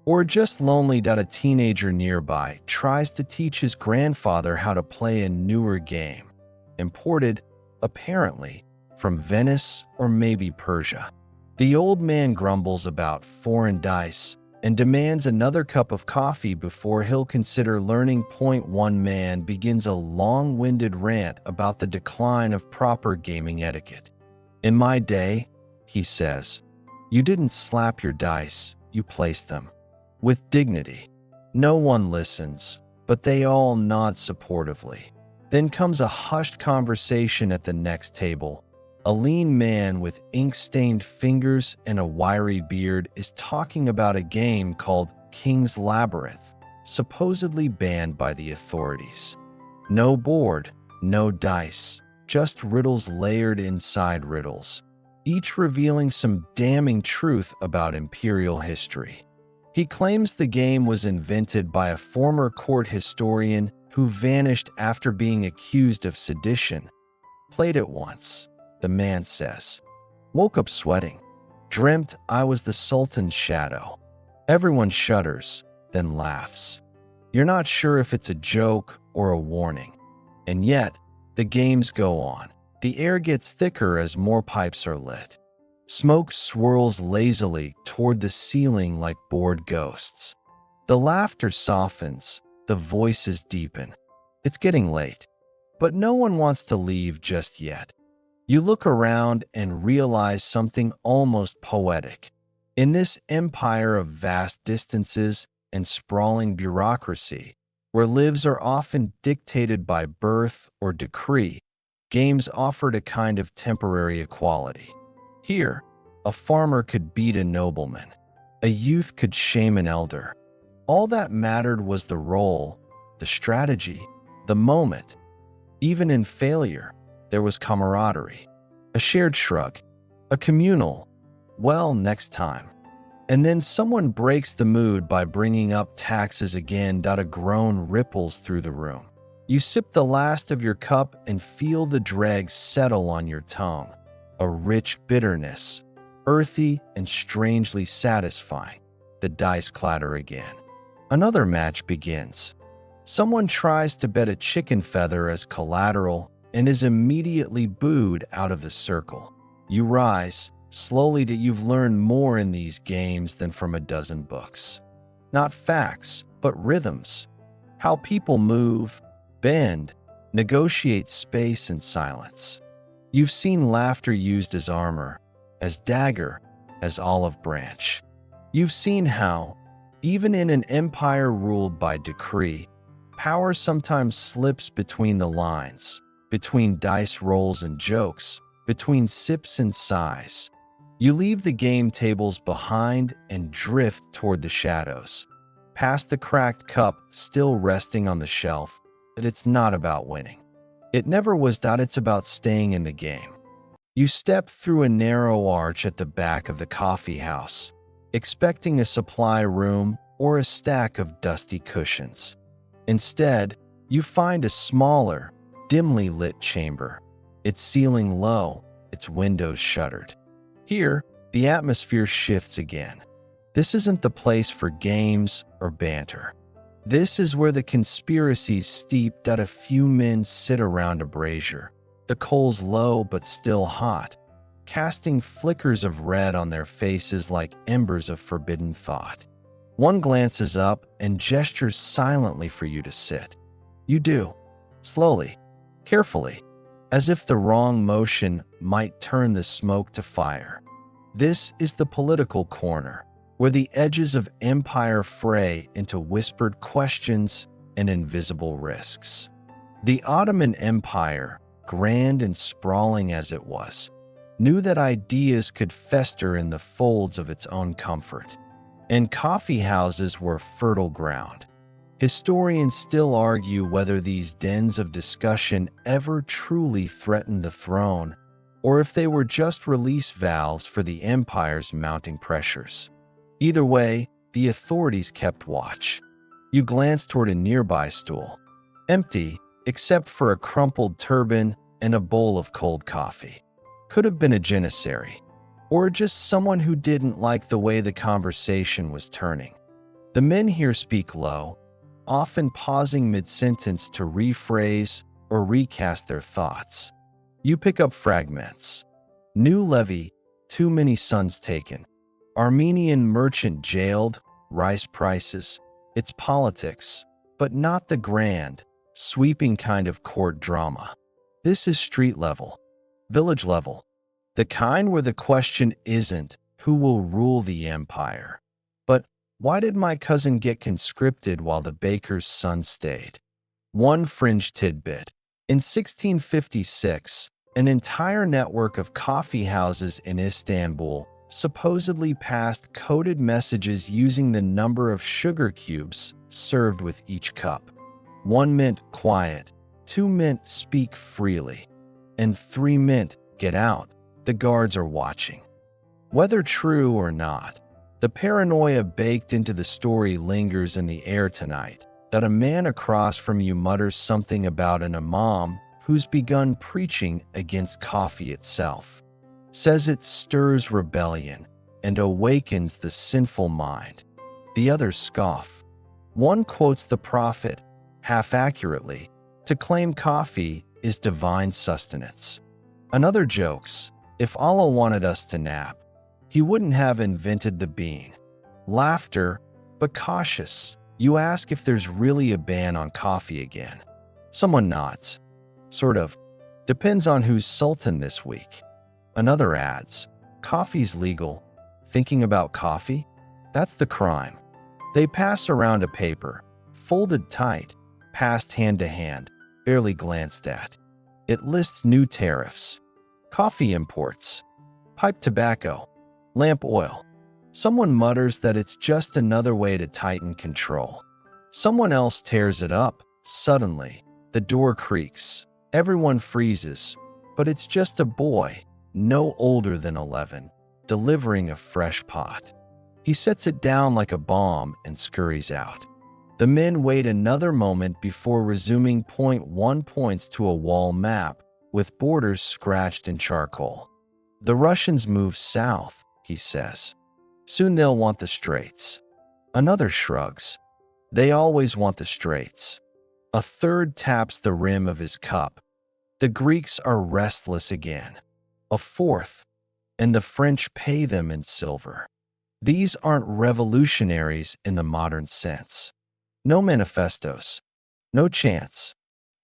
or just lonely that a teenager nearby tries to teach his grandfather how to play a newer game, imported, apparently, from Venice or maybe Persia. The old man grumbles about foreign dice, and demands another cup of coffee before he'll consider learning. Point one man begins a long-winded rant about the decline of proper gaming etiquette. In my day, he says, you didn't slap your dice, you placed them. With dignity. No one listens, but they all nod supportively. Then comes a hushed conversation at the next table. A lean man with ink-stained fingers and a wiry beard is talking about a game called King's Labyrinth, supposedly banned by the authorities. No board, no dice, just riddles layered inside riddles, each revealing some damning truth about imperial history. He claims the game was invented by a former court historian who vanished after being accused of sedition. Played it once, the man says. Woke up sweating. Dreamt I was the Sultan's shadow. Everyone shudders, then laughs. You're not sure if it's a joke or a warning. And yet, the games go on. The air gets thicker as more pipes are lit. Smoke swirls lazily toward the ceiling like bored ghosts. The laughter softens, the voices deepen. It's getting late, but no one wants to leave just yet. You look around and realize something almost poetic. In this empire of vast distances and sprawling bureaucracy, where lives are often dictated by birth or decree, games offered a kind of temporary equality. Here, a farmer could beat a nobleman. A youth could shame an elder. All that mattered was the role, the strategy, the moment. Even in failure, there was camaraderie, a shared shrug, a communal, well, next time. And then someone breaks the mood by bringing up taxes again. A groan ripples through the room. You sip the last of your cup and feel the dregs settle on your tongue, a rich bitterness, earthy and strangely satisfying. The dice clatter again. Another match begins. Someone tries to bet a chicken feather as collateral and is immediately booed out of the circle. You rise, slowly, that you've learned more in these games than from a dozen books. Not facts, but rhythms. How people move, bend, negotiate space and silence. You've seen laughter used as armor, as dagger, as olive branch. You've seen how, even in an empire ruled by decree, power sometimes slips between the lines, between dice rolls and jokes, between sips and sighs. You leave the game tables behind and drift toward the shadows, past the cracked cup still resting on the shelf. But it's not about winning. It never was. It's about staying in the game. You step through a narrow arch at the back of the coffee house, expecting a supply room or a stack of dusty cushions. Instead, you find a smaller, dimly lit chamber, its ceiling low, its windows shuttered. Here, the atmosphere shifts again. This isn't the place for games or banter. This is where the conspiracy's steeped. A few men sit around a brazier, the coals low but still hot, casting flickers of red on their faces like embers of forbidden thought. One glances up and gestures silently for you to sit. You do, slowly, carefully, as if the wrong motion might turn the smoke to fire. This is the political corner, where the edges of empire fray into whispered questions and invisible risks. The Ottoman Empire, grand and sprawling as it was, knew that ideas could fester in the folds of its own comfort, and coffee houses were fertile ground. Historians still argue whether these dens of discussion ever truly threatened the throne, or if they were just release valves for the empire's mounting pressures. Either way, the authorities kept watch. You glance toward a nearby stool, empty except for a crumpled turban and a bowl of cold coffee. Could have been a janissary, or just someone who didn't like the way the conversation was turning. The men here speak low, often pausing mid-sentence to rephrase or recast their thoughts. You pick up fragments. New levy, too many sons taken. Armenian merchant jailed, rice prices, it's politics, but not the grand, sweeping kind of court drama. This is street level, village level, the kind where the question isn't who will rule the empire, but why did my cousin get conscripted while the baker's son stayed? One fringe tidbit. In 1656, an entire network of coffee houses in Istanbul supposedly passed coded messages using the number of sugar cubes served with each cup. 1 meant quiet, 2 meant speak freely, and 3 meant get out, the guards are watching. Whether true or not, the paranoia baked into the story lingers in the air tonight, that a man across from you mutters something about an imam who's begun preaching against coffee itself, says it stirs rebellion and awakens the sinful mind. The others scoff. One quotes the prophet, half accurately, to claim coffee is divine sustenance. Another jokes, if Allah wanted us to nap, he wouldn't have invented the bean. Laughter, but cautious. You ask if there's really a ban on coffee again. Someone nods. Sort of. Depends on who's sultan this week. Another adds, coffee's legal. Thinking about coffee? That's the crime. They pass around a paper, folded tight, passed hand to hand, barely glanced at. It lists new tariffs. Coffee imports, pipe tobacco, lamp oil. Someone mutters that it's just another way to tighten control. Someone else tears it up. Suddenly, the door creaks. Everyone freezes, but it's just a boy, no older than 11, delivering a fresh pot. He sets it down like a bomb and scurries out. The men wait another moment before resuming. One points to a wall map with borders scratched in charcoal. The Russians move south, he says. Soon they'll want the Straits. Another shrugs. They always want the Straits. A third taps the rim of his cup. The Greeks are restless again. A fourth, and the French pay them in silver. These aren't revolutionaries in the modern sense. No manifestos. No chance.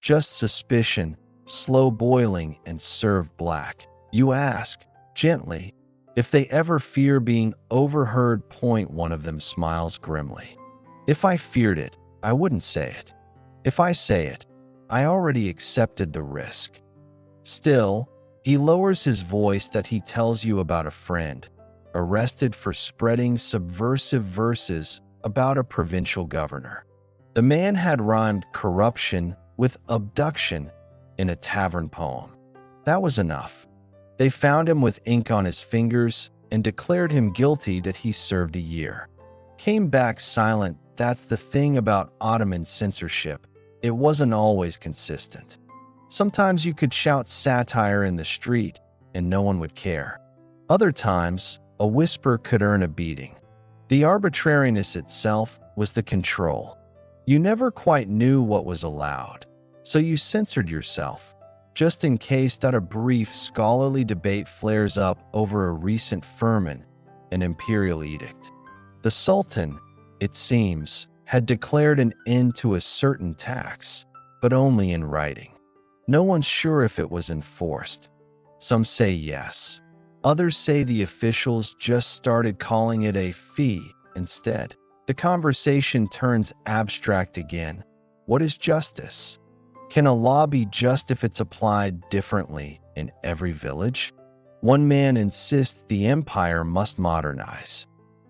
Just suspicion, slow boiling and served black. You ask, gently, if they ever fear being overheard. One of them smiles grimly. If I feared it, I wouldn't say it. If I say it, I already accepted the risk. Still, he lowers his voice that he tells you about a friend, arrested for spreading subversive verses about a provincial governor. The man had rhymed corruption with abduction in a tavern poem. That was enough. They found him with ink on his fingers and declared him guilty that he served a year. Came back silent. That's the thing about Ottoman censorship. It wasn't always consistent. Sometimes you could shout satire in the street and no one would care. Other times, a whisper could earn a beating. The arbitrariness itself was the control. You never quite knew what was allowed, so you censored yourself, just in case that a brief scholarly debate flares up over a recent firman, an imperial edict. The Sultan, it seems, had declared an end to a certain tax, but only in writing. No one's sure if it was enforced. Some say yes. Others say the officials just started calling it a fee instead. The conversation turns abstract again. What is justice? Can a law be just if it's applied differently in every village? One man insists the empire must modernize.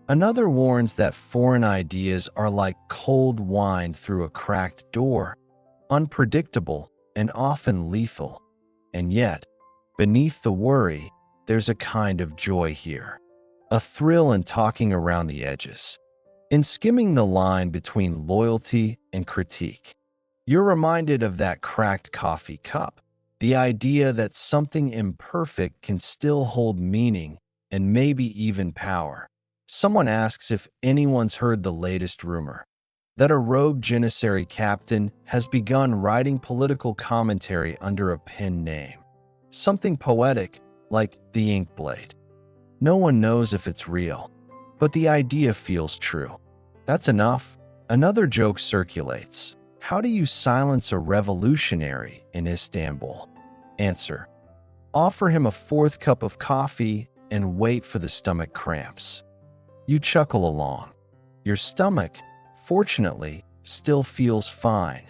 Another warns that foreign ideas are like cold wine through a cracked door, unpredictable and often lethal. And yet, beneath the worry, there's a kind of joy here, a thrill in talking around the edges, in skimming the line between loyalty and critique. You're reminded of that cracked coffee cup, the idea that something imperfect can still hold meaning and maybe even power. Someone asks if anyone's heard the latest rumor, that a rogue Janissary captain has begun writing political commentary under a pen name. Something poetic, like the ink blade. No one knows if it's real, but the idea feels true. That's enough. Another joke circulates. How do you silence a revolutionary in Istanbul? Answer: offer him a fourth cup of coffee and wait for the stomach cramps. You chuckle along. Your stomach, fortunately, still feels fine.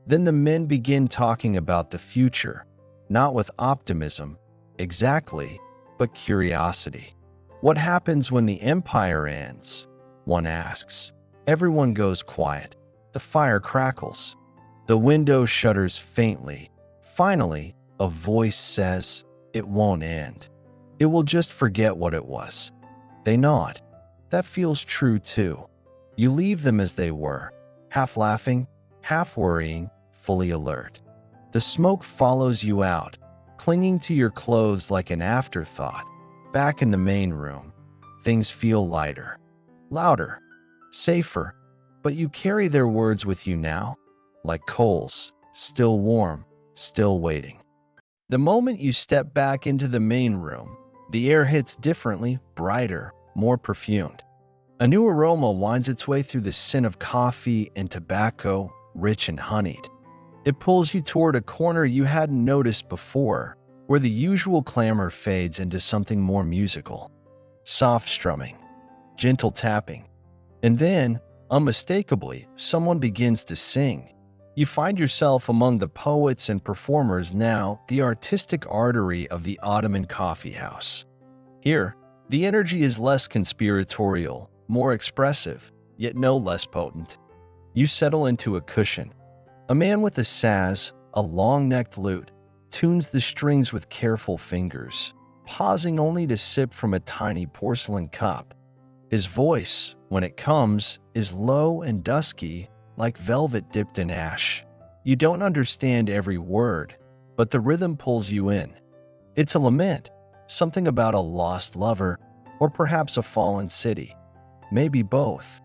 Then the men begin talking about the future, not with optimism, exactly, but curiosity. What happens when the empire ends? One asks. Everyone goes quiet. The fire crackles. The window shudders faintly. Finally, a voice says, "It won't end. It will just forget what it was." They nod. That feels true too. You leave them as they were, half laughing, half worrying, fully alert. The smoke follows you out, clinging to your clothes like an afterthought. Back in the main room, things feel lighter, louder, safer, but you carry their words with you now, like coals, still warm, still waiting. The moment you step back into the main room, the air hits differently, brighter, more perfumed. A new aroma winds its way through the scent of coffee and tobacco, rich and honeyed. It pulls you toward a corner you hadn't noticed before, where the usual clamor fades into something more musical. Soft strumming, gentle tapping, and then, unmistakably, someone begins to sing. You find yourself among the poets and performers now, the artistic artery of the Ottoman coffee house. Here, the energy is less conspiratorial, more expressive, yet no less potent. You settle into a cushion. A man with a saz, a long-necked lute, tunes the strings with careful fingers, pausing only to sip from a tiny porcelain cup. His voice, when it comes, is low and dusky, like velvet dipped in ash. You don't understand every word, but the rhythm pulls you in. It's a lament, something about a lost lover, or perhaps a fallen city. Maybe both.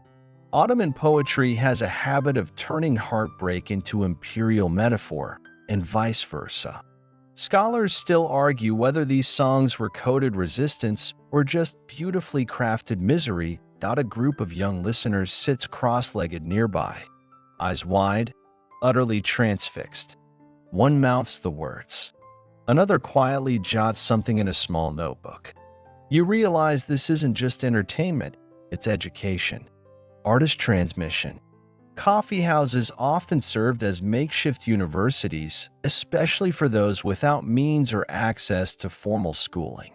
Ottoman poetry has a habit of turning heartbreak into imperial metaphor, and vice versa. Scholars still argue whether these songs were coded resistance or just beautifully crafted misery. A group of young listeners sits cross-legged nearby, eyes wide, utterly transfixed. One mouths the words. Another quietly jots something in a small notebook. You realize this isn't just entertainment, it's education. Artist transmission. Coffee houses often served as makeshift universities, especially for those without means or access to formal schooling.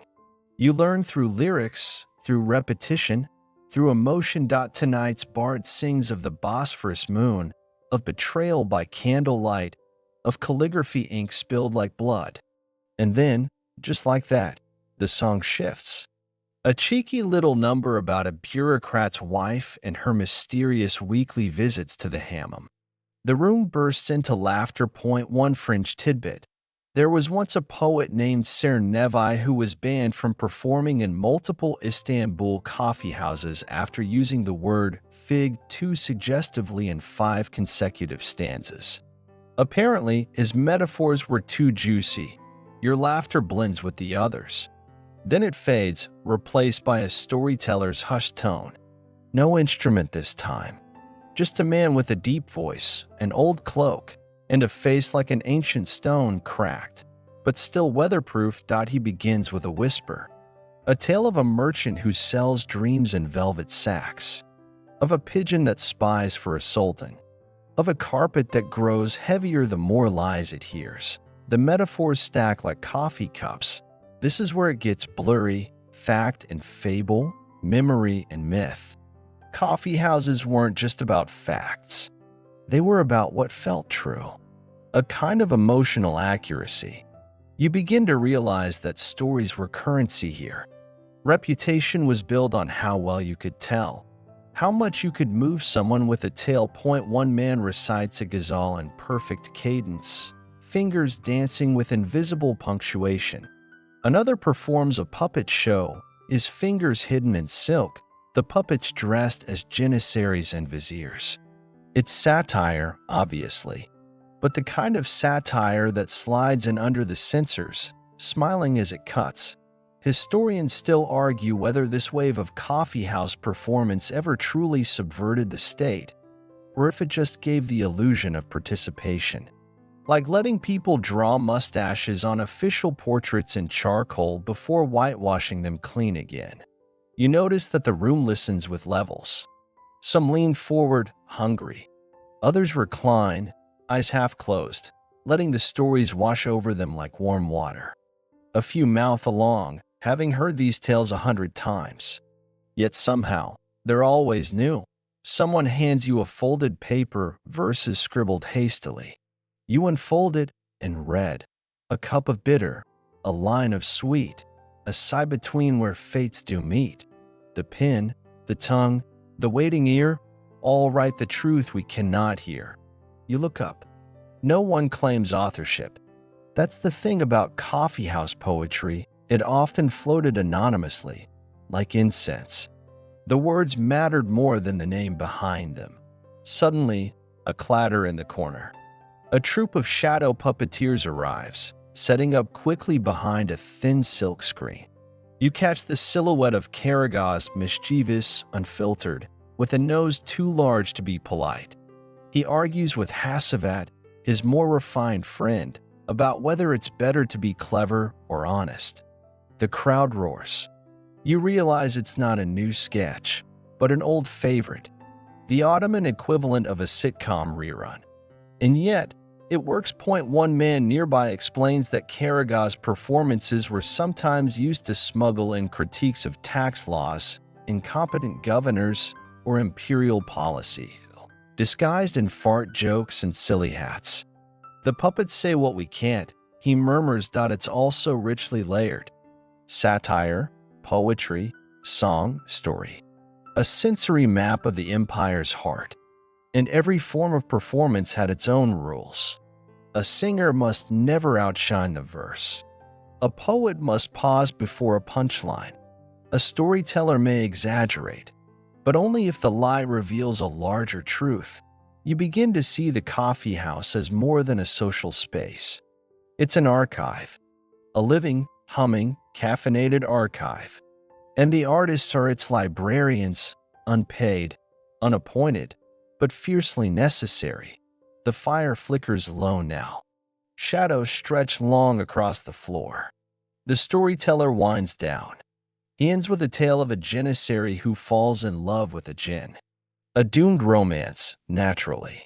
You learn through lyrics, through repetition, through emotion. Tonight's bard sings of the Bosphorus moon, of betrayal by candlelight, of calligraphy ink spilled like blood. And then, just like that, the song shifts. A cheeky little number about a bureaucrat's wife and her mysterious weekly visits to the hammam. The room bursts into laughter. One fringe tidbit. There was once a poet named Nevi who was banned from performing in multiple Istanbul coffee houses after using the word fig too suggestively in 5 consecutive stanzas. Apparently, his metaphors were too juicy. Your laughter blends with the others. Then it fades, replaced by a storyteller's hushed tone. No instrument this time. Just a man with a deep voice, an old cloak, and a face like an ancient stone, cracked, but still weatherproof. He begins with a whisper. A tale of a merchant who sells dreams in velvet sacks. Of a pigeon that spies for a sultan. Of a carpet that grows heavier the more lies it hears. The metaphors stack like coffee cups. This is where it gets blurry, fact and fable, memory and myth. Coffee houses weren't just about facts. They were about what felt true. A kind of emotional accuracy. You begin to realize that stories were currency here. Reputation was built on how well you could tell, how much you could move someone with a tale. One man recites a ghazal in perfect cadence, fingers dancing with invisible punctuation. Another performs a puppet show, his fingers hidden in silk, the puppets dressed as janissaries and viziers. It's satire, obviously, but the kind of satire that slides in under the censors, smiling as it cuts. Historians still argue whether this wave of coffeehouse performance ever truly subverted the state, or if it just gave the illusion of participation. Like letting people draw mustaches on official portraits in charcoal before whitewashing them clean again. You notice that the room listens with levels. Some lean forward, hungry. Others recline, eyes half closed, letting the stories wash over them like warm water. A few mouth along, having heard these tales 100 times. Yet somehow, they're always new. Someone hands you a folded paper, verses scribbled hastily. You unfold it and read. A cup of bitter, a line of sweet, a sigh between where fates do meet. The pen, the tongue, the waiting ear, all write the truth we cannot hear. You look up. No one claims authorship. That's the thing about coffeehouse poetry. It often floated anonymously, like incense. The words mattered more than the name behind them. Suddenly, a clatter in the corner. A troupe of shadow puppeteers arrives, setting up quickly behind a thin silk screen. You catch the silhouette of Karagaz, mischievous, unfiltered, with a nose too large to be polite. He argues with Hasavat, his more refined friend, about whether it's better to be clever or honest. The crowd roars. You realize it's not a new sketch, but an old favorite, the Ottoman equivalent of a sitcom rerun. And yet, it works. One man nearby explains that Karagaz's performances were sometimes used to smuggle in critiques of tax laws, incompetent governors, or imperial policy, disguised in fart jokes and silly hats. The puppets say what we can't, he murmurs. It's also richly layered. Satire, poetry, song, story. A sensory map of the empire's heart. And every form of performance had its own rules. A singer must never outshine the verse. A poet must pause before a punchline. A storyteller may exaggerate, but only if the lie reveals a larger truth. You begin to see the coffeehouse as more than a social space. It's an archive, a living, humming, caffeinated archive. And the artists are its librarians, unpaid, unappointed, but fiercely necessary. The fire flickers low now. Shadows stretch long across the floor. The storyteller winds down. He ends with a tale of a janissary who falls in love with a djinn. A doomed romance, naturally.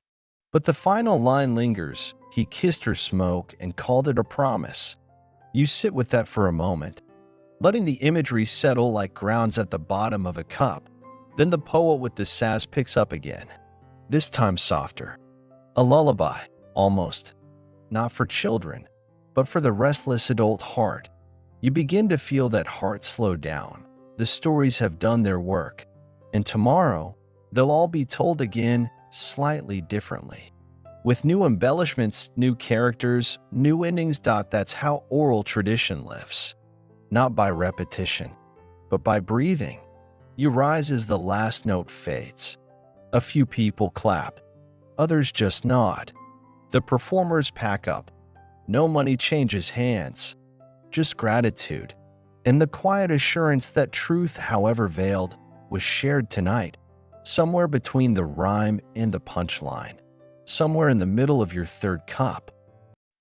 But the final line lingers. He kissed her smoke and called it a promise. You sit with that for a moment, letting the imagery settle like grounds at the bottom of a cup. Then the poet with the sass picks up again. This time softer. A lullaby, almost. Not for children, but for the restless adult heart. You begin to feel that heart slow down. The stories have done their work. And tomorrow, they'll all be told again, slightly differently. With new embellishments, new characters, new endings. That's how oral tradition lives. Not by repetition, but by breathing. You rise as the last note fades. A few people clap. Others just nod. The performers pack up. No money changes hands. Just gratitude. And the quiet assurance that truth, however veiled, was shared tonight. Somewhere between the rhyme and the punchline. Somewhere in the middle of your third cup.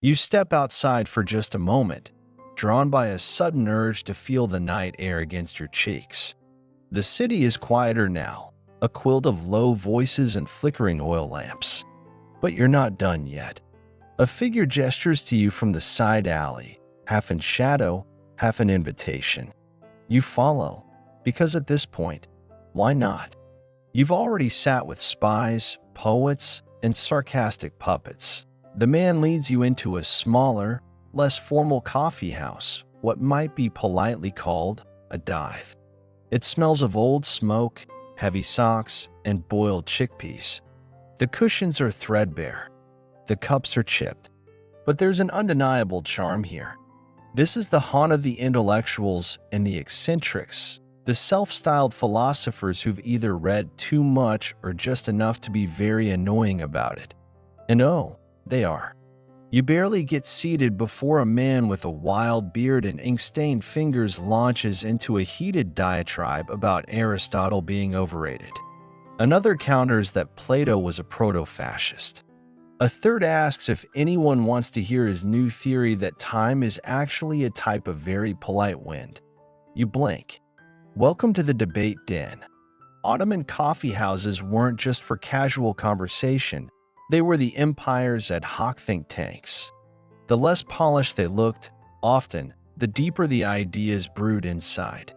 You step outside for just a moment, drawn by a sudden urge to feel the night air against your cheeks. The city is quieter now, a quilt of low voices and flickering oil lamps. But you're not done yet. A figure gestures to you from the side alley, half in shadow, half an invitation. You follow, because at this point, why not? You've already sat with spies, poets, and sarcastic puppets. The man leads you into a smaller, less formal coffee house, what might be politely called a dive. It smells of old smoke, heavy socks, and boiled chickpeas. The cushions are threadbare. The cups are chipped. But there's an undeniable charm here. This is the haunt of the intellectuals and the eccentrics, the self-styled philosophers who've either read too much or just enough to be very annoying about it. And oh, they are. You barely get seated before a man with a wild beard and ink-stained fingers launches into a heated diatribe about Aristotle being overrated. Another counters that Plato was a proto-fascist. A third asks if anyone wants to hear his new theory that time is actually a type of very polite wind. You blink. Welcome to the debate den. Ottoman coffee houses weren't just for casual conversation. They were the empire's ad hoc think tanks. The less polished they looked, often, the deeper the ideas brewed inside.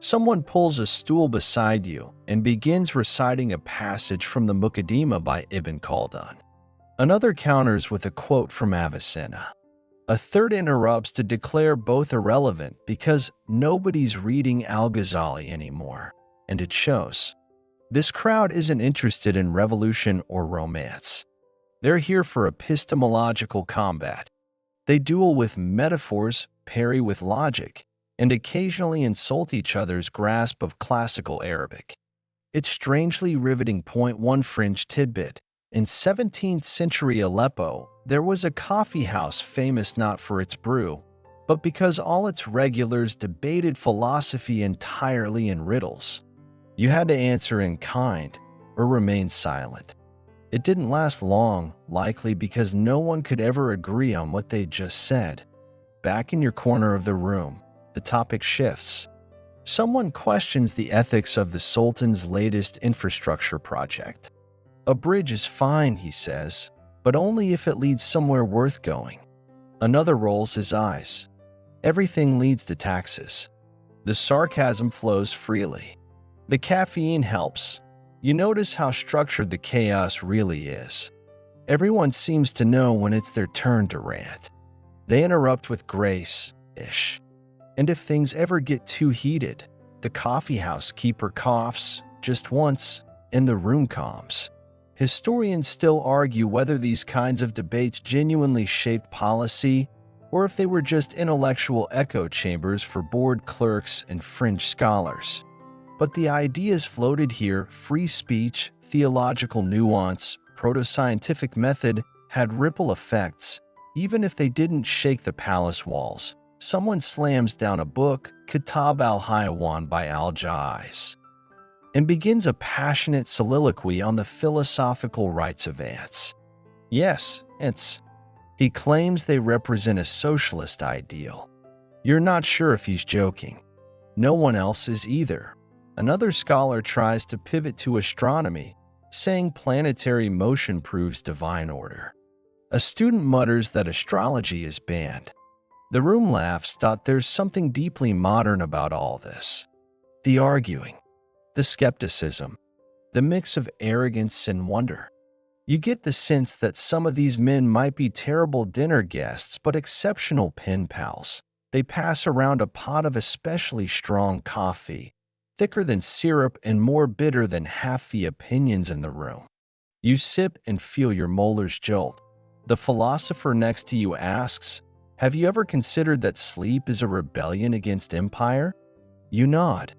Someone pulls a stool beside you and begins reciting a passage from the Muqaddimah by Ibn Khaldun. Another counters with a quote from Avicenna. A third interrupts to declare both irrelevant because nobody's reading Al-Ghazali anymore, and it shows. This crowd isn't interested in revolution or romance. They're here for epistemological combat. They duel with metaphors, parry with logic, and occasionally insult each other's grasp of classical Arabic. It's strangely riveting. One fringe tidbit. In 17th century Aleppo, there was a coffee house famous not for its brew, but because all its regulars debated philosophy entirely in riddles. You had to answer in kind or remain silent. It didn't last long, likely because no one could ever agree on what they just said. Back in your corner of the room, the topic shifts. Someone questions the ethics of the Sultan's latest infrastructure project. A bridge is fine, he says, but only if it leads somewhere worth going. Another rolls his eyes. Everything leads to taxes. The sarcasm flows freely. The caffeine helps. You notice how structured the chaos really is. Everyone seems to know when it's their turn to rant. They interrupt with grace-ish. And if things ever get too heated, the coffeehouse keeper coughs just once, and the room calms. Historians still argue whether these kinds of debates genuinely shaped policy or if they were just intellectual echo chambers for bored clerks and fringe scholars. But the ideas floated here, free speech, theological nuance, proto-scientific method, had ripple effects, even if they didn't shake the palace walls. Someone slams down a book, Kitab al-Hayawan by al-Jais, and begins a passionate soliloquy on the philosophical rights of ants. Yes, ants. He claims they represent a socialist ideal. You're not sure if he's joking. No one else is either. Another scholar tries to pivot to astronomy, saying planetary motion proves divine order. A student mutters that astrology is banned. The room laughs. There's something deeply modern about all this. The arguing, the skepticism, the mix of arrogance and wonder. You get the sense that some of these men might be terrible dinner guests but exceptional pen pals. They pass around a pot of especially strong coffee, thicker than syrup and more bitter than half the opinions in the room. You sip and feel your molars jolt. The philosopher next to you asks, "Have you ever considered that sleep is a rebellion against empire?" You nod.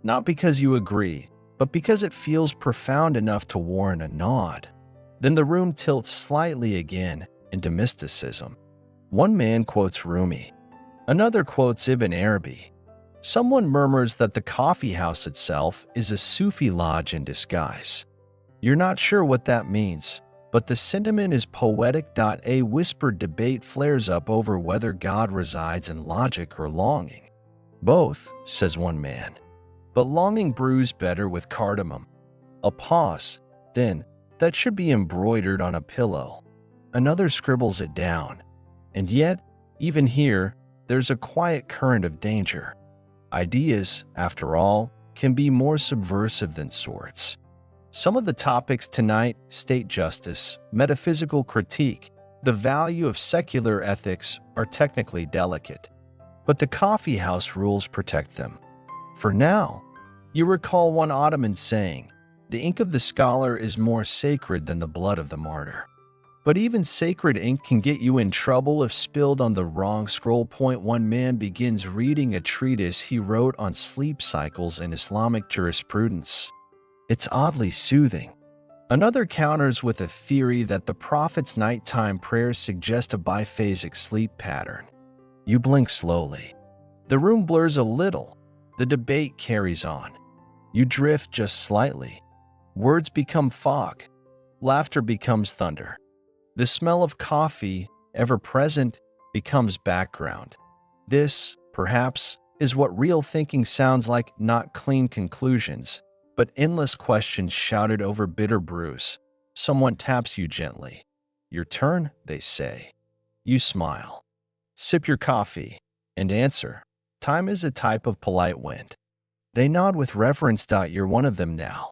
Not because you agree, but because it feels profound enough to warrant a nod. Then the room tilts slightly again into mysticism. One man quotes Rumi. Another quotes Ibn Arabi. Someone murmurs that the coffee house itself is a Sufi lodge in disguise. You're not sure what that means, but the sentiment is poetic. A whispered debate flares up over whether God resides in logic or longing. Both, says one man. But longing brews better with cardamom. A pause, then, that should be embroidered on a pillow. Another scribbles it down. And yet, even here, there's a quiet current of danger. Ideas, after all, can be more subversive than swords. Some of the topics tonight: state justice, metaphysical critique, the value of secular ethics, are technically delicate. But the coffee house rules protect them. For now, you recall one Ottoman saying, "The ink of the scholar is more sacred than the blood of the martyr." But even sacred ink can get you in trouble if spilled on the wrong scroll. One man begins reading a treatise he wrote on sleep cycles in Islamic jurisprudence. It's oddly soothing. Another counters with a theory that the prophet's nighttime prayers suggest a biphasic sleep pattern. You blink slowly. The room blurs a little. The debate carries on. You drift just slightly. Words become fog. Laughter becomes thunder. The smell of coffee, ever present, becomes background. This, perhaps, is what real thinking sounds like, not clean conclusions, but endless questions shouted over bitter brews. Someone taps you gently. Your turn, they say. You smile. Sip your coffee, and answer. Time is a type of polite wind. They nod with reverence. You're one of them now.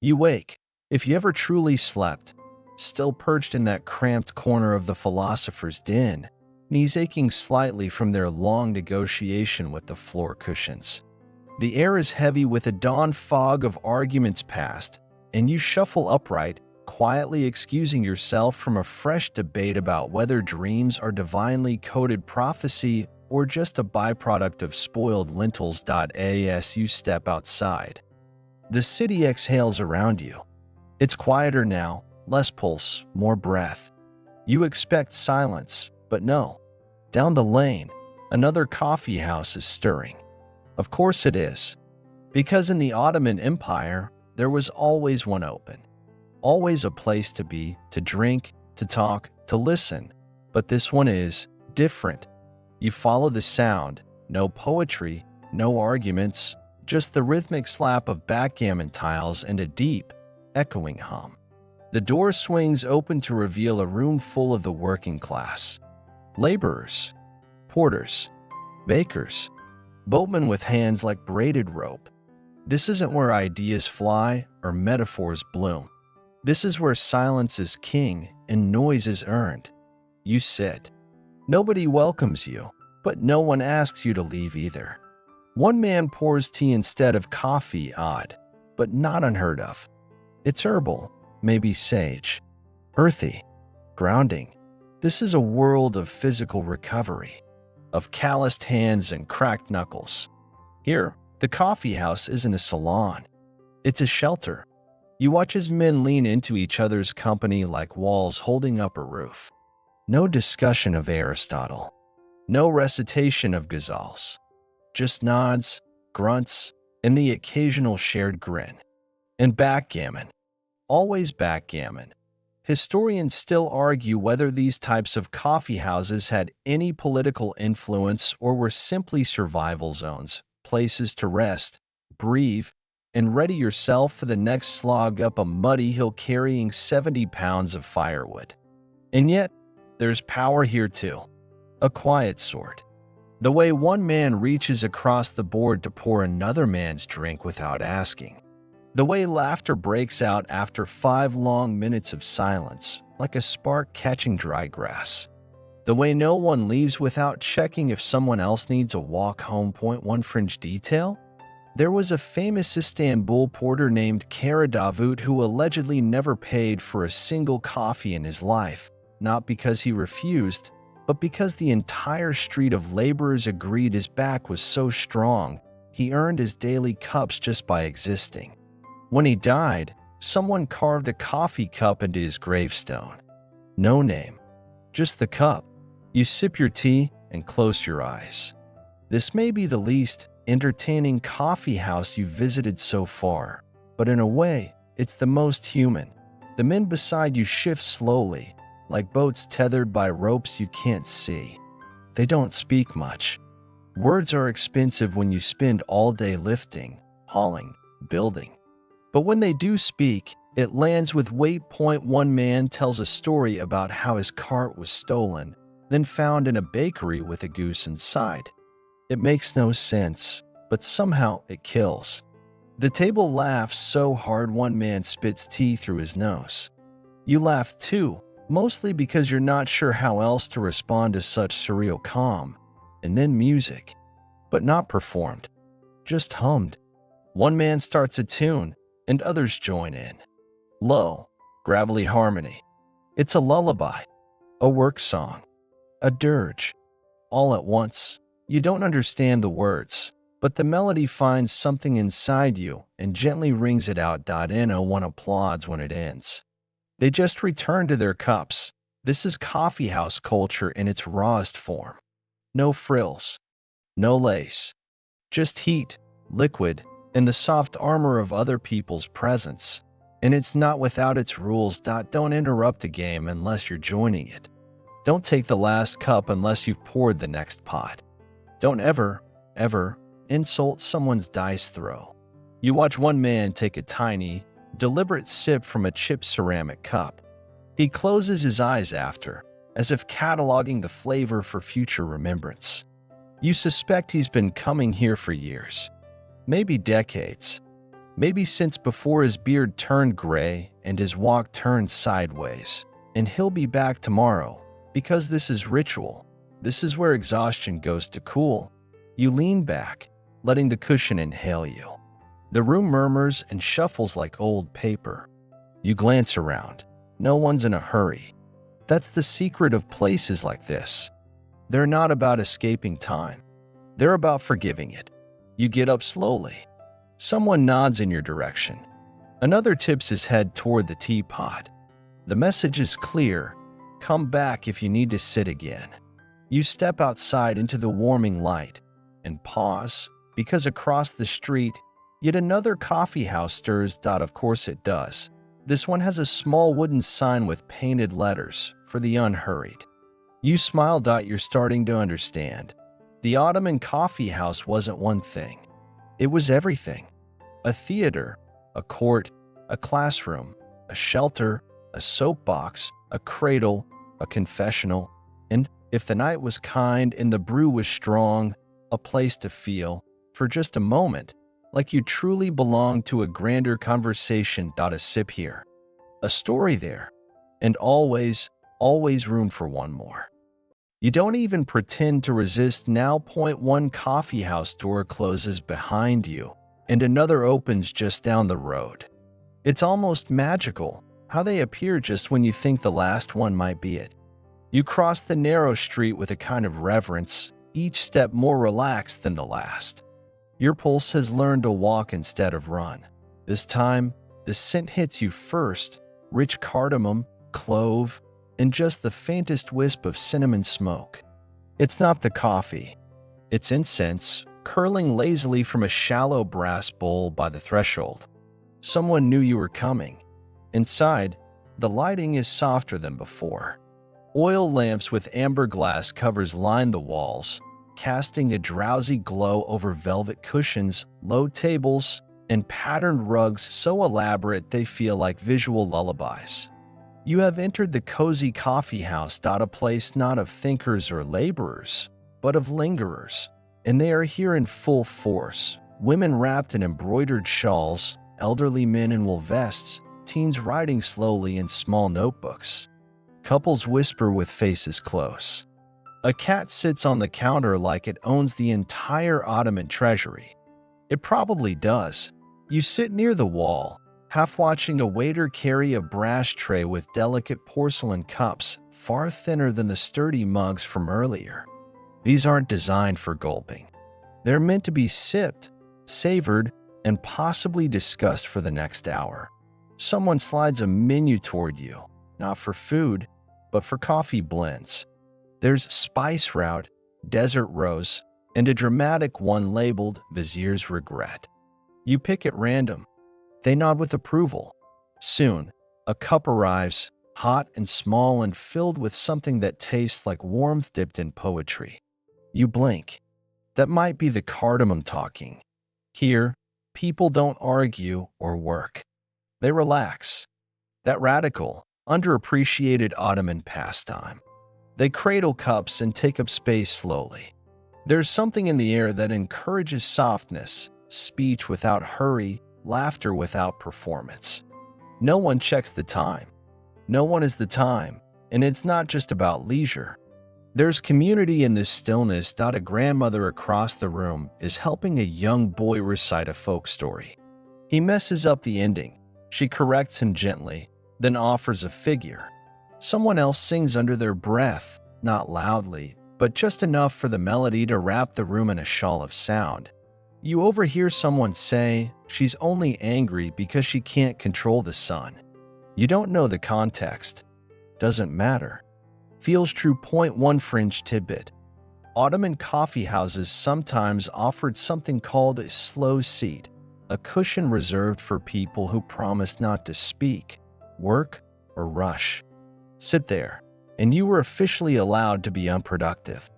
You wake, if you ever truly slept, still perched in that cramped corner of the philosopher's den, knees aching slightly from their long negotiation with the floor cushions. The air is heavy with a dawn fog of arguments past, and you shuffle upright, quietly excusing yourself from a fresh debate about whether dreams are divinely coded prophecy or just a byproduct of spoiled lentils. As you step outside, the city exhales around you. It's quieter now, less pulse, more breath. You expect silence, but no. Down the lane, another coffee house is stirring. Of course it is, because in the Ottoman Empire, there was always one open. Always a place to be, to drink, to talk, to listen. But this one is different. You follow the sound, no poetry, no arguments, just the rhythmic slap of backgammon tiles and a deep, echoing hum. The door swings open to reveal a room full of the working class. Laborers, porters, bakers, boatmen with hands like braided rope. This isn't where ideas fly or metaphors bloom. This is where silence is king and noise is earned. You sit. Nobody welcomes you, but no one asks you to leave either. One man pours tea instead of coffee, odd, but not unheard of. It's herbal, maybe sage, earthy, grounding. This is a world of physical recovery, of calloused hands and cracked knuckles. Here, the coffee house isn't a salon. It's a shelter. You watch as men lean into each other's company like walls holding up a roof. No discussion of Aristotle. No recitation of ghazals. Just nods, grunts, and the occasional shared grin. And backgammon. Always backgammon. Historians still argue whether these types of coffee houses had any political influence or were simply survival zones, places to rest, breathe, and ready yourself for the next slog up a muddy hill carrying 70 pounds of firewood. And yet, there's power here too. A quiet sort. The way one man reaches across the board to pour another man's drink without asking. The way laughter breaks out after 5 long minutes of silence, like a spark catching dry grass. The way no one leaves without checking if someone else needs a walk home. Point one fringe detail? There was a famous Istanbul porter named Kara Davut who allegedly never paid for a single coffee in his life, not because he refused, but because the entire street of laborers agreed his back was so strong, he earned his daily cups just by existing. When he died, someone carved a coffee cup into his gravestone. No name, just the cup. You sip your tea and close your eyes. This may be the least entertaining coffee house you've visited so far, but in a way, it's the most human. The men beside you shift slowly, like boats tethered by ropes you can't see. They don't speak much. Words are expensive when you spend all day lifting, hauling, building. But when they do speak, it lands with weight. One man tells a story about how his cart was stolen, then found in a bakery with a goose inside. It makes no sense, but somehow it kills. The table laughs so hard one man spits tea through his nose. You laugh too, mostly because you're not sure how else to respond to such surreal calm. And then music, but not performed, just hummed. One man starts a tune, and others join in. Low, gravelly harmony. It's a lullaby, a work song, a dirge. All at once, you don't understand the words, But the melody finds something inside you and gently rings it out. No one applauds when it ends. They just return to their cups. This is coffeehouse culture in its rawest form. No frills, no lace, just heat, liquid, and the soft armor of other people's presence. And it's not without its rules. Don't interrupt a game unless you're joining it. Don't take the last cup unless you've poured the next pot. Don't ever insult someone's dice throw. You watch one man take a tiny, deliberate sip from a chipped ceramic cup. He closes his eyes after, as if cataloging the flavor for future remembrance. You suspect he's been coming here for years, maybe decades, maybe since before his beard turned gray and his walk turned sideways. And he'll be back tomorrow, because this is ritual. This is where exhaustion goes to cool. You lean back, letting the cushion inhale you. The room murmurs and shuffles like old paper. You glance around. No one's in a hurry. That's the secret of places like this. They're not about escaping time. They're about forgiving it. You get up slowly. Someone nods in your direction. Another tips his head toward the teapot. The message is clear. Come back if you need to sit again. You step outside into the warming light and pause, because across the street, yet another coffee house stirs. Of course it does. This one has a small wooden sign with painted letters for the unhurried. You smile. You're starting to understand. The Ottoman coffee house wasn't one thing. It was everything. A theater, a court, a classroom, a shelter, a soapbox, a cradle, a confessional, and, if the night was kind and the brew was strong, a place to feel, for just a moment, like you truly belonged to a grander conversation. A sip here, a story there, and always room for one more. You don't even pretend to resist now. One coffeehouse door closes behind you, and another opens just down the road. It's almost magical how they appear just when you think the last one might be it. You cross the narrow street with a kind of reverence, each step more relaxed than the last. Your pulse has learned to walk instead of run. This time, the scent hits you first, rich cardamom, clove, and just the faintest wisp of cinnamon smoke. It's not the coffee. It's incense, curling lazily from a shallow brass bowl by the threshold. Someone knew you were coming. Inside, the lighting is softer than before. Oil lamps with amber glass covers line the walls, casting a drowsy glow over velvet cushions, low tables, and patterned rugs so elaborate they feel like visual lullabies. You have entered the cozy coffee house. A place not of thinkers or laborers, but of lingerers. And they are here in full force. Women wrapped in embroidered shawls, elderly men in wool vests, teens writing slowly in small notebooks. Couples whisper with faces close. A cat sits on the counter like it owns the entire Ottoman treasury. It probably does. You sit near the wall, half watching a waiter carry a brass tray with delicate porcelain cups, far thinner than the sturdy mugs from earlier. These aren't designed for gulping. They're meant to be sipped, savored, and possibly discussed for the next hour. Someone slides a menu toward you, not for food, but for coffee blends. There's spice route, desert rose, and a dramatic one labeled Vizier's Regret. You pick at random. They nod with approval. Soon, a cup arrives, hot and small and filled with something that tastes like warmth dipped in poetry. You blink. That might be the cardamom talking. Here, people don't argue or work. They relax. That radical, underappreciated Ottoman pastime. They cradle cups and take up space slowly. There's something in the air that encourages softness, speech without hurry, laughter without performance. No one checks the time. No one is the time, and it's not just about leisure. There's community in this stillness. A grandmother across the room is helping a young boy recite a folk story. He messes up the ending. She corrects him gently, then offers a figure. Someone else sings under their breath, not loudly, but just enough for the melody to wrap the room in a shawl of sound. You overhear someone say she's only angry because she can't control the sun. You don't know the context. Doesn't matter. Feels true. Point one fringe tidbit. Ottoman coffee houses sometimes offered something called a slow seat, a cushion reserved for people who promised not to speak, work, or rush. Sit there, and you were officially allowed to be unproductive.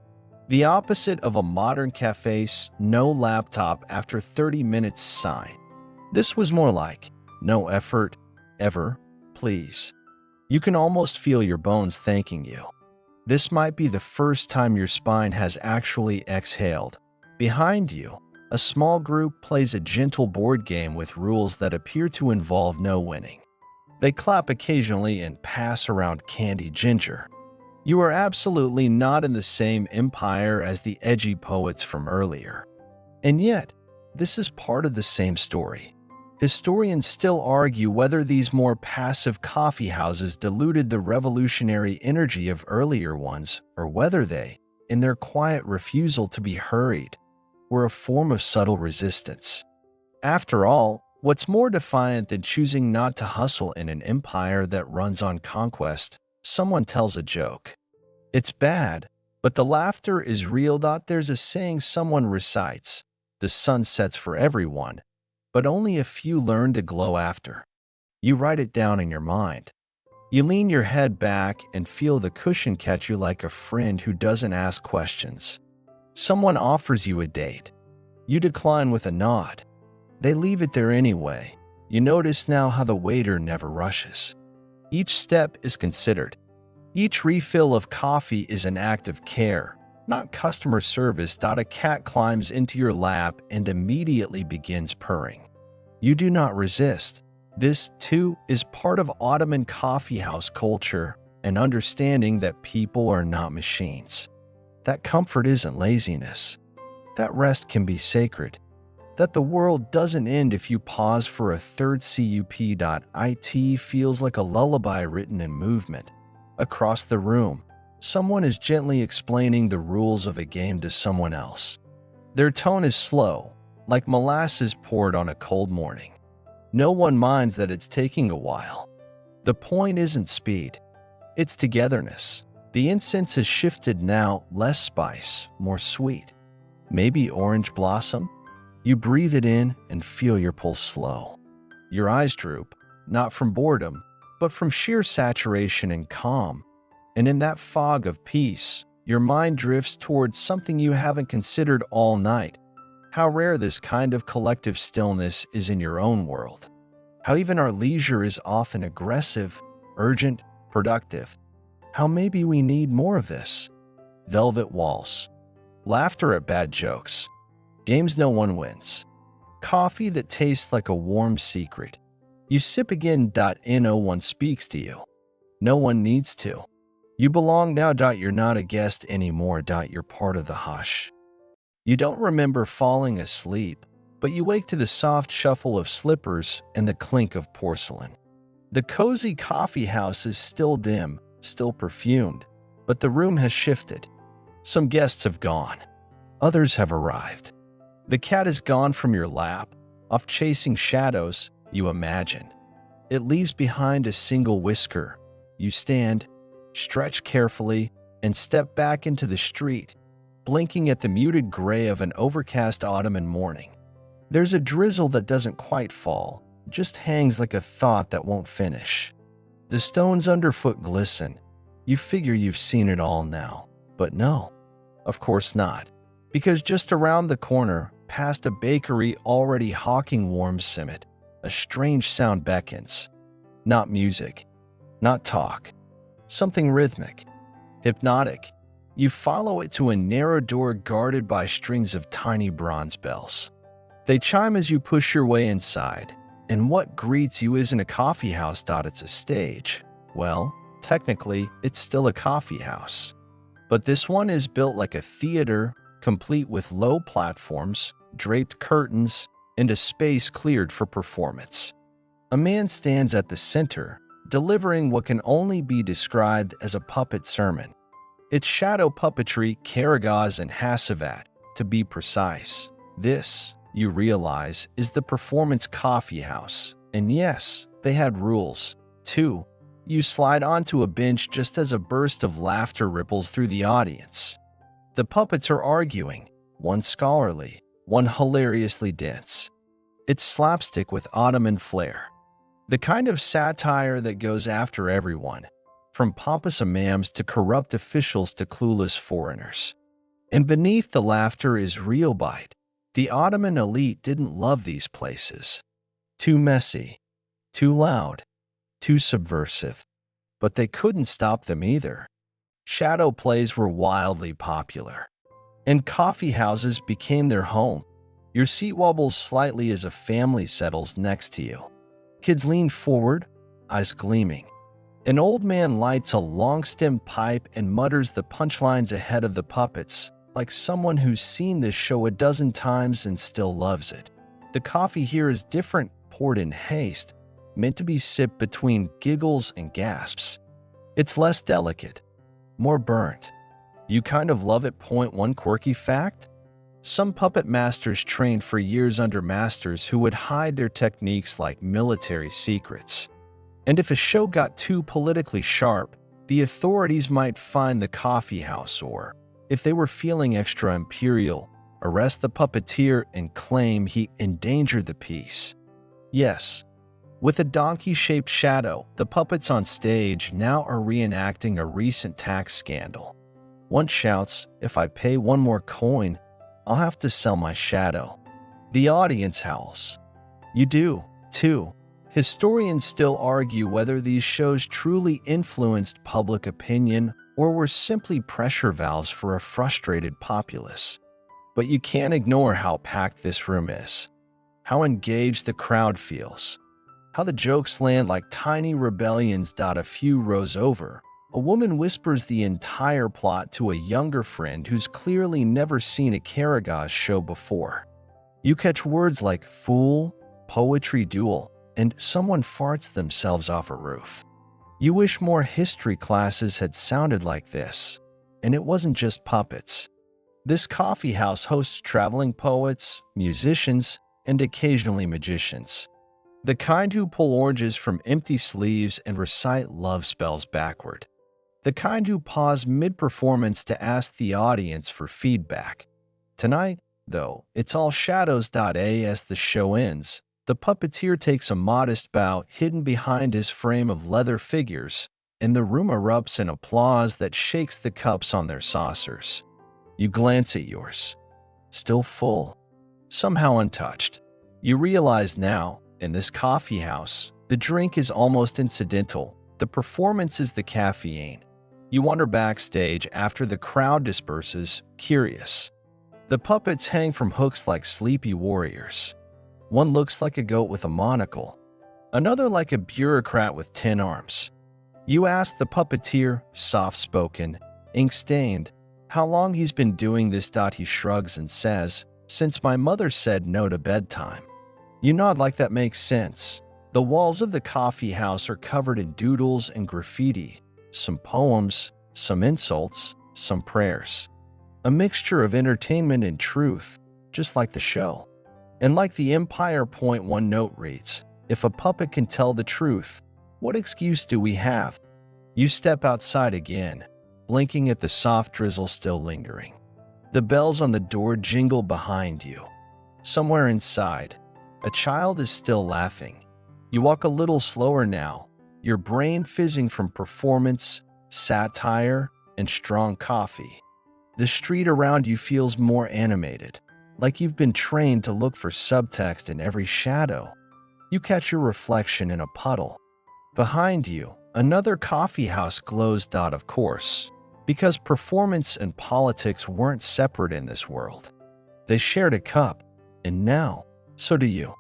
The opposite of a modern cafe's no laptop after 30 minutes sign. This was more like, no effort, ever, please. You can almost feel your bones thanking you. This might be the first time your spine has actually exhaled. Behind you, a small group plays a gentle board game with rules that appear to involve no winning. They clap occasionally and pass around candy ginger. You are absolutely not in the same empire as the edgy poets from earlier. And yet, this is part of the same story. Historians still argue whether these more passive coffee houses diluted the revolutionary energy of earlier ones, or whether they, in their quiet refusal to be hurried, were a form of subtle resistance. After all, what's more defiant than choosing not to hustle in an empire that runs on conquest? Someone tells a joke. It's bad, but the laughter is real. There's a saying someone recites, the sun sets for everyone, but only a few learn to glow after. You write it down in your mind. You lean your head back and feel the cushion catch you like a friend who doesn't ask questions. Someone offers you a date. You decline with a nod. They leave it there anyway. You notice now how the waiter never rushes. Each step is considered. Each refill of coffee is an act of care, not customer service. A cat climbs into your lap and immediately begins purring. You do not resist. This, too, is part of Ottoman coffeehouse culture, an understanding that people are not machines. That comfort isn't laziness. That rest can be sacred. That the world doesn't end if you pause for a third cup. It feels like a lullaby written in movement. Across the room, someone is gently explaining the rules of a game to someone else. Their tone is slow, like molasses poured on a cold morning. No one minds that it's taking a while. The point isn't speed, it's togetherness. The incense has shifted now, less spice, more sweet. Maybe orange blossom? You breathe it in and feel your pulse slow. Your eyes droop, not from boredom, but from sheer saturation and calm. And in that fog of peace, your mind drifts towards something you haven't considered all night. How rare this kind of collective stillness is in your own world. How even our leisure is often aggressive, urgent, productive. How maybe we need more of this. Velvet waltz. Laughter at bad jokes. Games no one wins. Coffee that tastes like a warm secret. You sip again. No one speaks to you. No one needs to. You belong now. You're not a guest anymore. You're part of the hush. You don't remember falling asleep, but you wake to the soft shuffle of slippers and the clink of porcelain. The cozy coffee house is still dim, still perfumed, but the room has shifted. Some guests have gone. Others have arrived. The cat is gone from your lap, off chasing shadows, you imagine. It leaves behind a single whisker. You stand, stretch carefully, and step back into the street, blinking at the muted gray of an overcast Ottoman morning. There's a drizzle that doesn't quite fall, just hangs like a thought that won't finish. The stones underfoot glisten. You figure you've seen it all now, but no, of course not, because just around the corner, past a bakery already hawking warm simmet, a strange sound beckons. Not music, not talk, something rhythmic, hypnotic. You follow it to a narrow door guarded by strings of tiny bronze bells. They chime as you push your way inside, and what greets you isn't a coffee house. It's a stage. Well, technically, it's still a coffee house. But this one is built like a theater, complete with low platforms, draped curtains, and a space cleared for performance. A man stands at the center, delivering what can only be described as a puppet sermon. It's shadow puppetry, Karagaz and Hasavat, to be precise. This, you realize, is the Performance Coffee House. And yes, they had rules, too. You slide onto a bench just as a burst of laughter ripples through the audience. The puppets are arguing, one scholarly, one hilariously dense. It's slapstick with Ottoman flair. The kind of satire that goes after everyone, from pompous imams to corrupt officials to clueless foreigners. And beneath the laughter is real bite. The Ottoman elite didn't love these places. Too messy, too loud, too subversive. But they couldn't stop them either. Shadow plays were wildly popular, and coffee houses became their home. Your seat wobbles slightly as a family settles next to you. Kids lean forward, eyes gleaming. An old man lights a long-stemmed pipe and mutters the punchlines ahead of the puppets, like someone who's seen this show a dozen times and still loves it. The coffee here is different, poured in haste, meant to be sipped between giggles and gasps. It's less delicate, more burnt. You kind of love it. Point one quirky fact? Some puppet masters trained for years under masters who would hide their techniques like military secrets. And if a show got too politically sharp, the authorities might find the coffee house, or, if they were feeling extra imperial, arrest the puppeteer and claim he endangered the piece. Yes, with a donkey-shaped shadow, the puppets on stage now are reenacting a recent tax scandal. One shouts, "If I pay one more coin, I'll have to sell my shadow." The audience howls. You do, too. Historians still argue whether these shows truly influenced public opinion or were simply pressure valves for a frustrated populace. But you can't ignore how packed this room is, how engaged the crowd feels, how the jokes land like tiny rebellions. A few rows over, a woman whispers the entire plot to a younger friend who's clearly never seen a Karagaz show before. You catch words like fool, poetry duel, and someone farts themselves off a roof. You wish more history classes had sounded like this. And it wasn't just puppets. This coffee house hosts traveling poets, musicians, and occasionally magicians. The kind who pull oranges from empty sleeves and recite love spells backward. The kind who pause mid-performance to ask the audience for feedback. Tonight, though, it's all shadows. As the show ends, the puppeteer takes a modest bow hidden behind his frame of leather figures, and the room erupts in applause that shakes the cups on their saucers. You glance at yours. Still full. Somehow untouched. You realize now, in this coffee house, the drink is almost incidental. The performance is the caffeine. You wander backstage after the crowd disperses, curious. The puppets hang from hooks like sleepy warriors. One looks like a goat with a monocle, another like a bureaucrat with 10 arms. You ask the puppeteer, soft-spoken, ink-stained, how long he's been doing this. He shrugs and says, "Since my mother said no to bedtime." You nod like that makes sense. The walls of the coffee house are covered in doodles and graffiti, some poems, some insults, some prayers. A mixture of entertainment and truth, just like the show. And like the Empire. One note reads, "If a puppet can tell the truth, what excuse do we have?" You step outside again, blinking at the soft drizzle still lingering. The bells on the door jingle behind you. Somewhere inside, a child is still laughing. You walk a little slower now, your brain fizzing from performance, satire, and strong coffee. The street around you feels more animated, like you've been trained to look for subtext in every shadow. You catch your reflection in a puddle. Behind you, another coffee house glows. Of course, because performance and politics weren't separate in this world. They shared a cup, and now, so do you.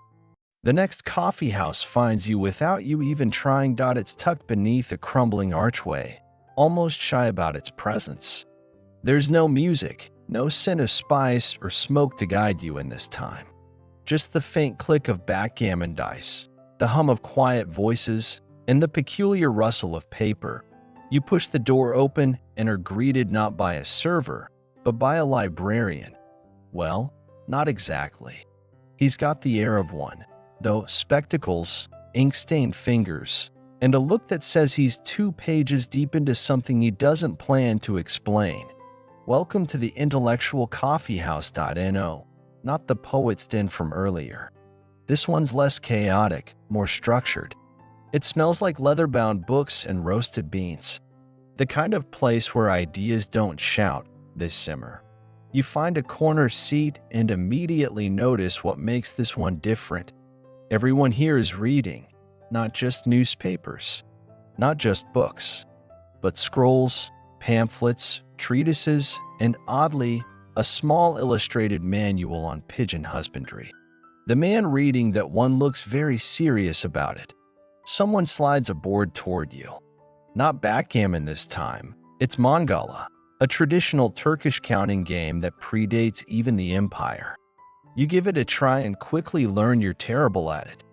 The next coffee house finds you without you even trying. It's tucked beneath a crumbling archway, almost shy about its presence. There's no music, no scent of spice or smoke to guide you in this time. Just the faint click of backgammon dice, the hum of quiet voices, and the peculiar rustle of paper. You push the door open and are greeted not by a server, but by a librarian. Well, not exactly. He's got the air of one, though spectacles, ink-stained fingers, and a look that says he's 2 pages deep into something he doesn't plan to explain. Welcome to the intellectual coffeehouse.no, not the poet's den from earlier. This one's less chaotic, more structured. It smells like leather-bound books and roasted beans. The kind of place where ideas don't shout, they simmer. You find a corner seat and immediately notice what makes this one different. Everyone here is reading, not just newspapers, not just books, but scrolls, pamphlets, treatises, and oddly, a small illustrated manual on pigeon husbandry. The man reading that one looks very serious about it. Someone slides a board toward you. Not backgammon this time, it's Mangala, a traditional Turkish counting game that predates even the empire. You give it a try and quickly learn you're terrible at it.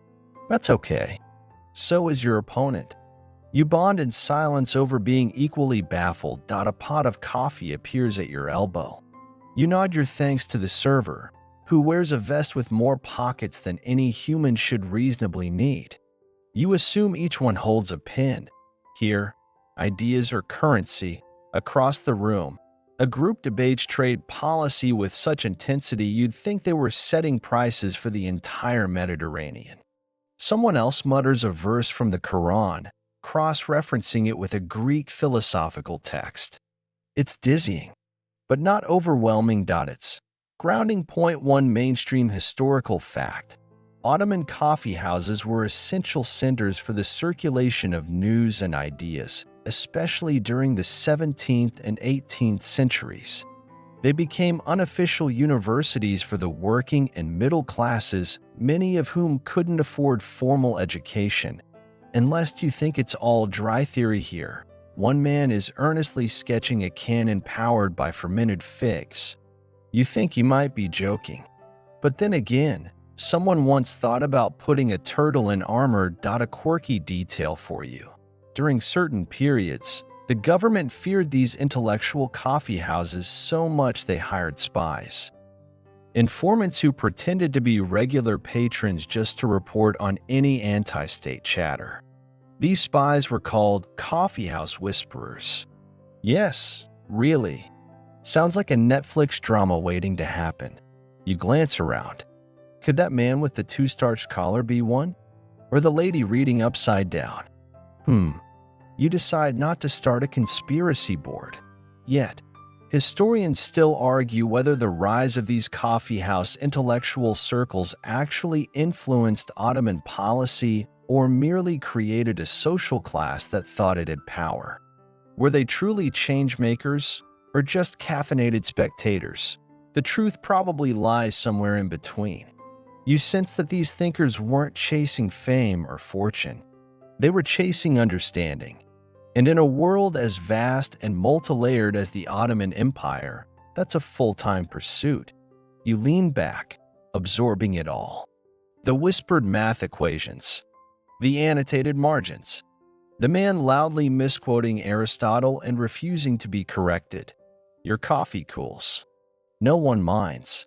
That's okay. So is your opponent. You bond in silence over being equally baffled. A pot of coffee appears at your elbow. You nod your thanks to the server, who wears a vest with more pockets than any human should reasonably need. You assume each one holds a pen. Here, ideas are currency. Across the room, a group debates trade policy with such intensity you'd think they were setting prices for the entire Mediterranean. Someone else mutters a verse from the Quran, cross-referencing it with a Greek philosophical text. It's dizzying, but not overwhelming. It's grounding. Point 1 Mainstream historical fact. Ottoman coffee houses were essential centers for the circulation of news and ideas, especially during the 17th and 18th centuries. They became unofficial universities for the working and middle classes, many of whom couldn't afford formal education. Unless you think it's all dry theory here, one man is earnestly sketching a cannon powered by fermented figs. You think you might be joking. But then again, someone once thought about putting a turtle in armor. A quirky detail for you. During certain periods, the government feared these intellectual coffee houses so much they hired spies. Informants who pretended to be regular patrons just to report on any anti-state chatter. These spies were called coffeehouse whisperers. Yes, really. Sounds like a Netflix drama waiting to happen. You glance around. Could that man with the 2-starched collar be one? Or the lady reading upside down? You decide not to start a conspiracy board. Yet, historians still argue whether the rise of these coffeehouse intellectual circles actually influenced Ottoman policy or merely created a social class that thought it had power. Were they truly change makers or just caffeinated spectators? The truth probably lies somewhere in between. You sense that these thinkers weren't chasing fame or fortune. They were chasing understanding. And in a world as vast and multi-layered as the Ottoman Empire, that's a full-time pursuit. You lean back, absorbing it all. The whispered math equations, the annotated margins, the man loudly misquoting Aristotle and refusing to be corrected. Your coffee cools. No one minds.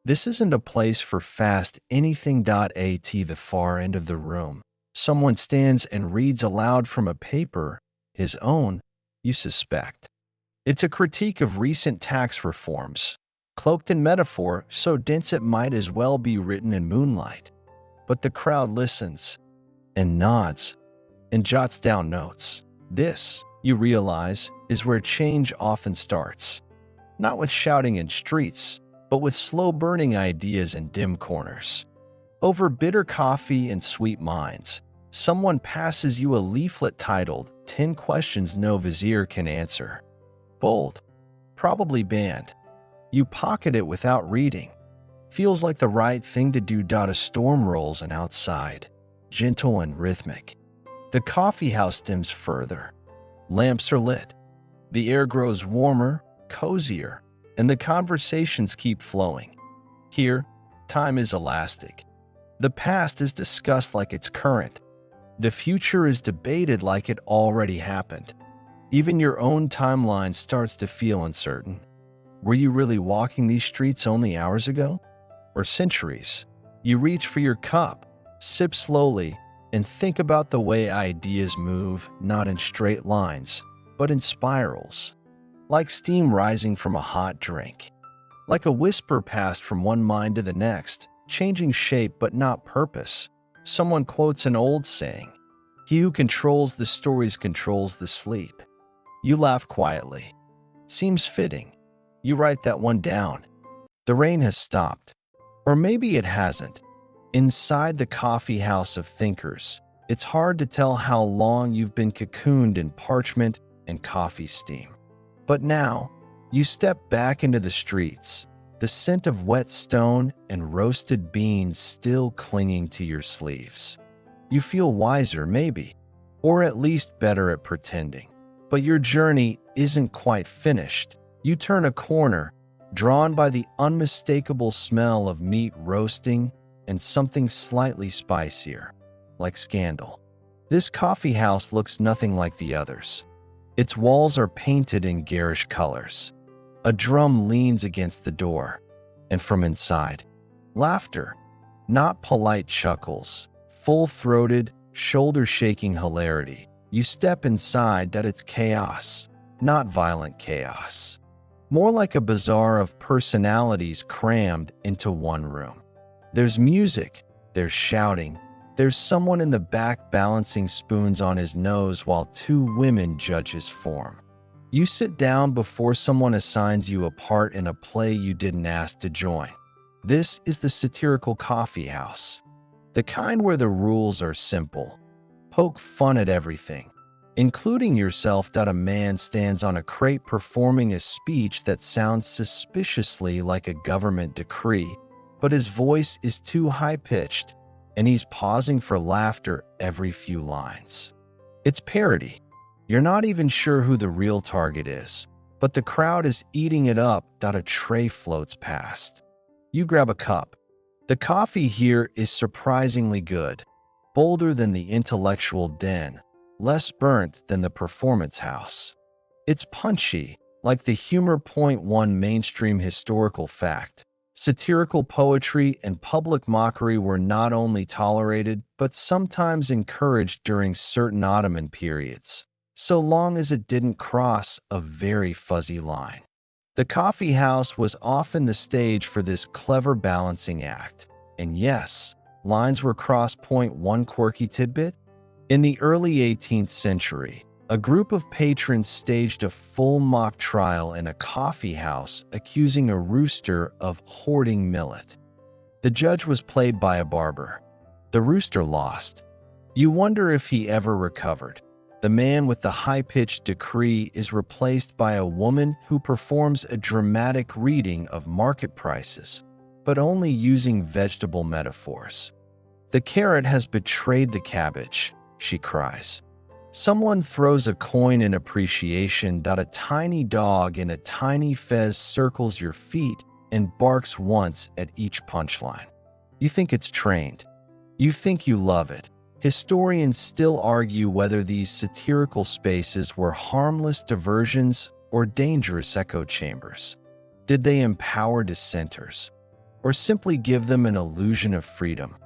This isn't a place for fast anything. At the far end of the room, someone stands and reads aloud from a paper, his own, you suspect. It's a critique of recent tax reforms, cloaked in metaphor so dense it might as well be written in moonlight. But the crowd listens, and nods, and jots down notes. This, you realize, is where change often starts. Not with shouting in streets, but with slow-burning ideas in dim corners. Over bitter coffee and sweet minds, someone passes you a leaflet titled 10 Questions No Vizier Can Answer. Bold. Probably banned. You pocket it without reading. Feels like the right thing to do. A storm rolls in outside, gentle and rhythmic. The coffeehouse dims further. Lamps are lit. The air grows warmer, cozier, and the conversations keep flowing. Here, time is elastic. The past is discussed like it's current. The future is debated like it already happened. Even your own timeline starts to feel uncertain. Were you really walking these streets only hours ago? Or centuries? You reach for your cup, sip slowly, and think about the way ideas move, not in straight lines, but in spirals, like steam rising from a hot drink, like a whisper passed from one mind to the next, changing shape but not purpose. Someone quotes an old saying, "He who controls the stories controls the sleep." You laugh quietly. Seems fitting. You write that one down. The rain has stopped. Or maybe it hasn't. Inside the coffee house of thinkers, it's hard to tell how long you've been cocooned in parchment and coffee steam. But now, you step back into the streets, the scent of wet stone and roasted beans still clinging to your sleeves. You feel wiser, maybe, or at least better at pretending. But your journey isn't quite finished. You turn a corner, drawn by the unmistakable smell of meat roasting and something slightly spicier, like scandal. This coffee house looks nothing like the others. Its walls are painted in garish colors. A drum leans against the door, and from inside, laughter, not polite chuckles, full-throated, shoulder-shaking hilarity. You step inside that it's chaos, not violent chaos. More like a bazaar of personalities crammed into one room. There's music, there's shouting, there's someone in the back balancing spoons on his nose while two women judge his form. You sit down before someone assigns you a part in a play you didn't ask to join. This is the satirical coffee house, the kind where the rules are simple. Poke fun at everything, including yourself. A man stands on a crate performing a speech that sounds suspiciously like a government decree, but his voice is too high-pitched, and he's pausing for laughter every few lines. It's parody. You're not even sure who the real target is, but the crowd is eating it up. A tray floats past. You grab a cup. The coffee here is surprisingly good, bolder than the intellectual den, less burnt than the performance house. It's punchy, like the humor. One mainstream historical fact. Satirical poetry and public mockery were not only tolerated, but sometimes encouraged during certain Ottoman periods, so long as it didn't cross a very fuzzy line. The coffee house was often the stage for this clever balancing act. And yes, lines were crossed. One quirky tidbit. In the early 18th century, a group of patrons staged a full mock trial in a coffee house accusing a rooster of hoarding millet. The judge was played by a barber. The rooster lost. You wonder if he ever recovered. The man with the high-pitched decree is replaced by a woman who performs a dramatic reading of market prices, but only using vegetable metaphors. "The carrot has betrayed the cabbage," she cries. Someone throws a coin in appreciation. A tiny dog in a tiny fez circles your feet and barks once at each punchline. You think it's trained. You think you love it. Historians still argue whether these satirical spaces were harmless diversions or dangerous echo chambers. Did they empower dissenters, or simply give them an illusion of freedom?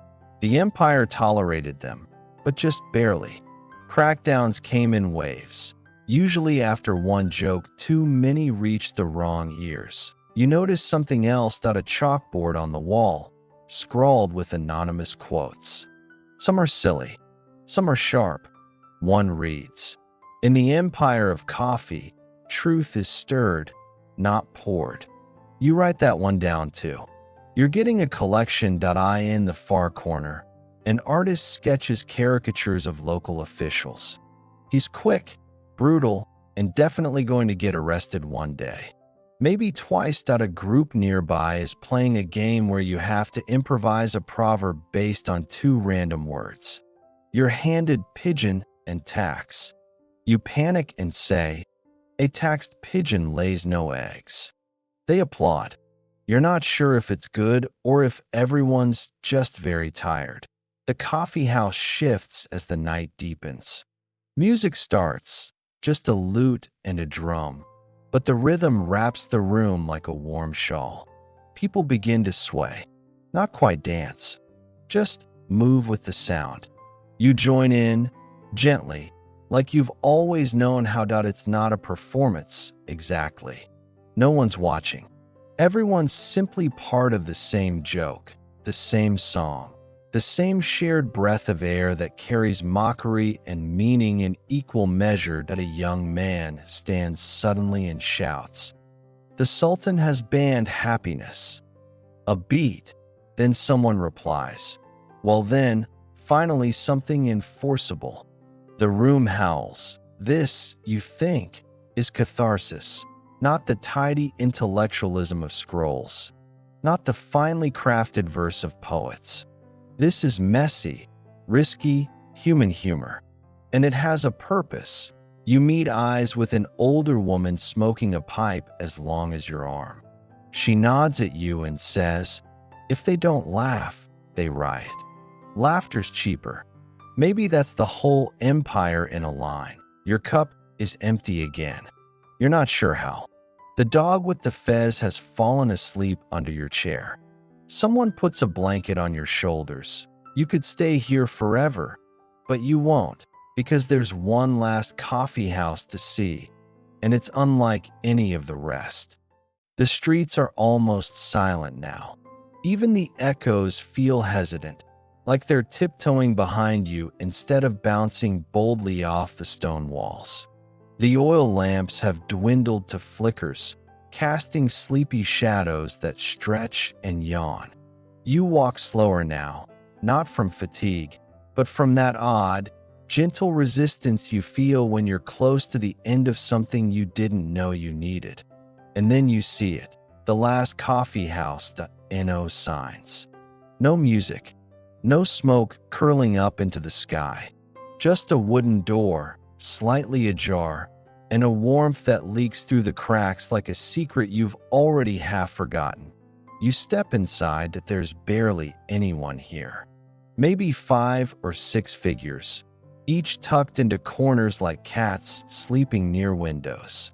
The empire tolerated them, but just barely. Crackdowns came in waves. Usually after one joke too many reached the wrong ears. You notice something else. A chalkboard on the wall, scrawled with anonymous quotes. Some are silly, some are sharp. One reads, "In the empire of coffee, truth is stirred, not poured." You write that one down too. You're getting a collection. In the far corner, an artist sketches caricatures of local officials. He's quick, brutal, and definitely going to get arrested one day. Maybe twice. A group nearby is playing a game where you have to improvise a proverb based on two random words. You're handed pigeon and tax. You panic and say, "A taxed pigeon lays no eggs." They applaud. You're not sure if it's good or if everyone's just very tired. The coffee house shifts as the night deepens. Music starts, just a lute and a drum. But the rhythm wraps the room like a warm shawl. People begin to sway. Not quite dance. Just move with the sound. You join in, gently, like you've always known how. It's not a performance, exactly. No one's watching. Everyone's simply part of the same joke, the same song, the same shared breath of air that carries mockery and meaning in equal measure. A young man stands suddenly and shouts, "The Sultan has banned happiness." A beat, then someone replies, "Well then," finally something enforceable. The room howls. This, you think, is catharsis, not the tidy intellectualism of scrolls, not the finely crafted verse of poets. This is messy, risky, human humor. And it has a purpose. You meet eyes with an older woman smoking a pipe as long as your arm. She nods at you and says, "If they don't laugh, they riot." Laughter's cheaper. Maybe that's the whole empire in a line. Your cup is empty again. You're not sure how. The dog with the fez has fallen asleep under your chair. Someone puts a blanket on your shoulders. You could stay here forever, but you won't, because there's one last coffee house to see, and it's unlike any of the rest. The streets are almost silent now. Even the echoes feel hesitant, like they're tiptoeing behind you instead of bouncing boldly off the stone walls. The oil lamps have dwindled to flickers, casting sleepy shadows that stretch and yawn. You walk slower now, not from fatigue, but from that odd, gentle resistance you feel when you're close to the end of something you didn't know you needed. And then you see it, the last coffee house, the NO signs. No music, no smoke curling up into the sky, just a wooden door, slightly ajar, and a warmth that leaks through the cracks like a secret you've already half forgotten. You step inside, that there's barely anyone here. Maybe 5 or 6 figures, each tucked into corners like cats sleeping near windows.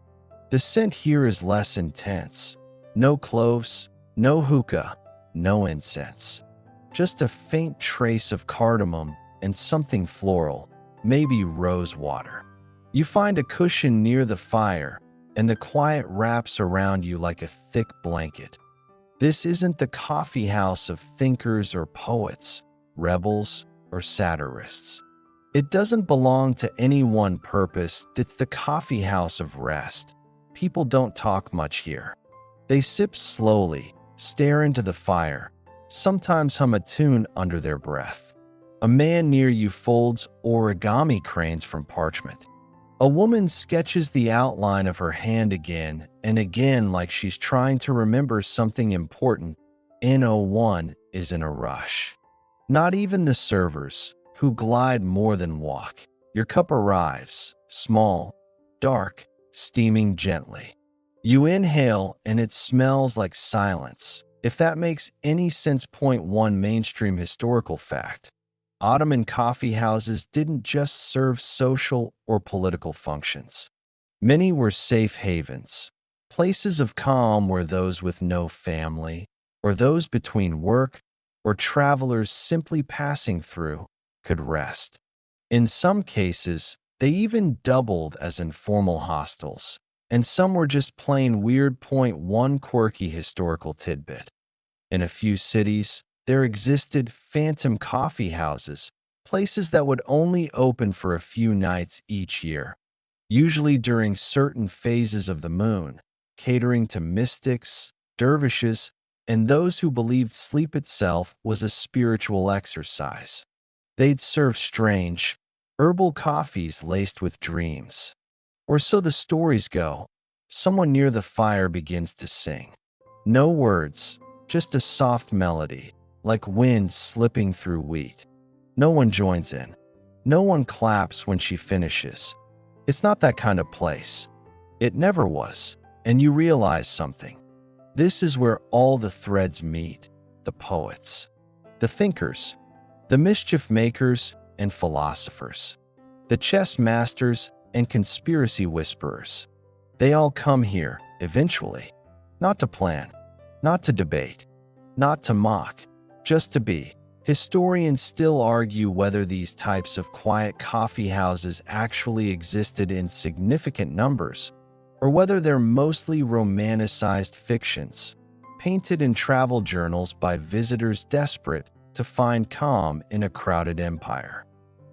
The scent here is less intense. No cloves, no hookah, no incense. Just a faint trace of cardamom and something floral, maybe rose water. You find a cushion near the fire, and the quiet wraps around you like a thick blanket. This isn't the coffee house of thinkers or poets, rebels or satirists. It doesn't belong to any one purpose. It's the coffee house of rest. People don't talk much here. They sip slowly, stare into the fire, sometimes hum a tune under their breath. A man near you folds origami cranes from parchment. A woman sketches the outline of her hand again and again like she's trying to remember something important. No one is in a rush. Not even the servers, who glide more than walk. Your cup arrives, small, dark, steaming gently. You inhale and it smells like silence. If that makes any sense. Point 1 Mainstream historical fact. Ottoman coffee houses didn't just serve social or political functions. Many were safe havens, places of calm where those with no family, or those between work, or travelers simply passing through, could rest. In some cases, they even doubled as informal hostels, and some were just plain weird. Point 1 Quirky historical tidbit. In a few cities, there existed phantom coffee houses, places that would only open for a few nights each year, usually during certain phases of the moon, catering to mystics, dervishes, and those who believed sleep itself was a spiritual exercise. They'd serve strange, herbal coffees laced with dreams. Or so the stories go. Someone near the fire begins to sing. No words, just a soft melody, like wind slipping through wheat. No one joins in. No one claps when she finishes. It's not that kind of place. It never was. And you realize something. This is where all the threads meet. The poets, the thinkers, the mischief makers and philosophers, the chess masters and conspiracy whisperers. They all come here, eventually. Not to plan, not to debate, not to mock, just to be. Historians still argue whether these types of quiet coffee houses actually existed in significant numbers, or whether they're mostly romanticized fictions, painted in travel journals by visitors desperate to find calm in a crowded empire.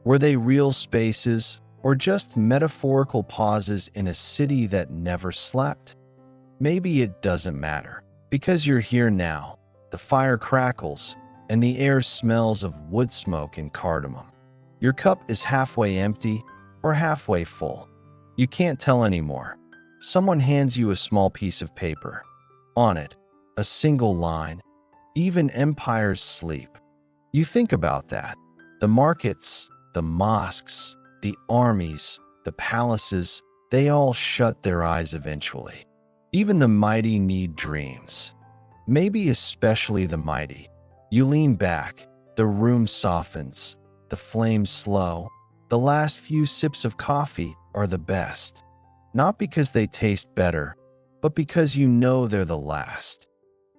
Were they real spaces, or just metaphorical pauses in a city that never slept? Maybe it doesn't matter, because you're here now. The fire crackles, and the air smells of wood smoke and cardamom. Your cup is halfway empty or halfway full. You can't tell anymore. Someone hands you a small piece of paper. On it, a single line, "Even empires sleep." You think about that. The markets, the mosques, the armies, the palaces, they all shut their eyes eventually. Even the mighty need dreams. Maybe especially the mighty. You lean back, the room softens, the flames slow. The last few sips of coffee are the best. Not because they taste better, but because you know they're the last.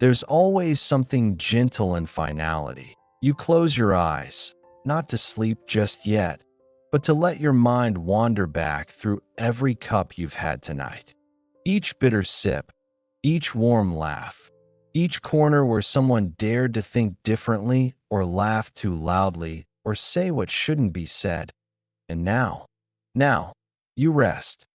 There's always something gentle in finality. You close your eyes, not to sleep just yet, but to let your mind wander back through every cup you've had tonight. Each bitter sip, each warm laugh, each corner where someone dared to think differently or laugh too loudly or say what shouldn't be said. And now, you rest.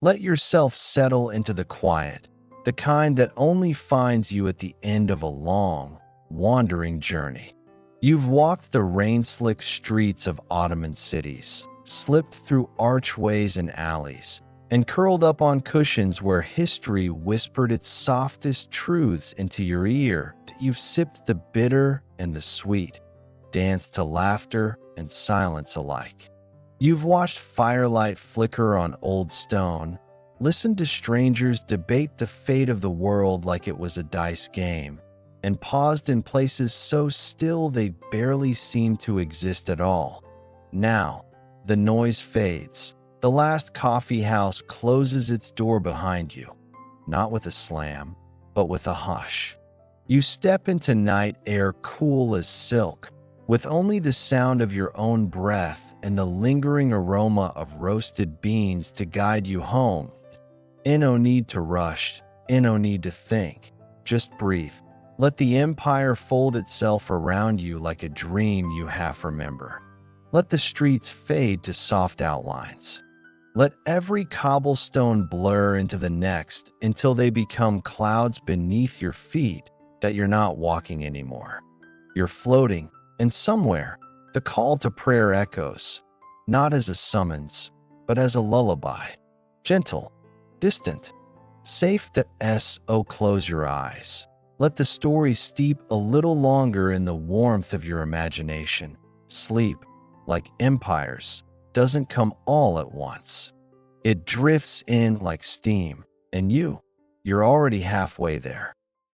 Let yourself settle into the quiet, the kind that only finds you at the end of a long, wandering journey. You've walked the rain-slick streets of Ottoman cities, slipped through archways and alleys, and curled up on cushions where history whispered its softest truths into your ear. You've sipped the bitter and the sweet, danced to laughter and silence alike. You've watched firelight flicker on old stone, listened to strangers debate the fate of the world like it was a dice game, and paused in places so still they barely seemed to exist at all. Now, the noise fades. The last coffee house closes its door behind you, not with a slam, but with a hush. You step into night air cool as silk, with only the sound of your own breath and the lingering aroma of roasted beans to guide you home. No need to rush, no need to think. Just breathe. Let the empire fold itself around you like a dream you half remember. Let the streets fade to soft outlines. Let every cobblestone blur into the next until they become clouds beneath your feet that you're not walking anymore. You're floating, and somewhere, the call to prayer echoes, not as a summons, but as a lullaby. Gentle, distant, safe to close your eyes. Let the story steep a little longer in the warmth of your imagination. Sleep, like empires, doesn't come all at once. It drifts in like steam, and you're already halfway there.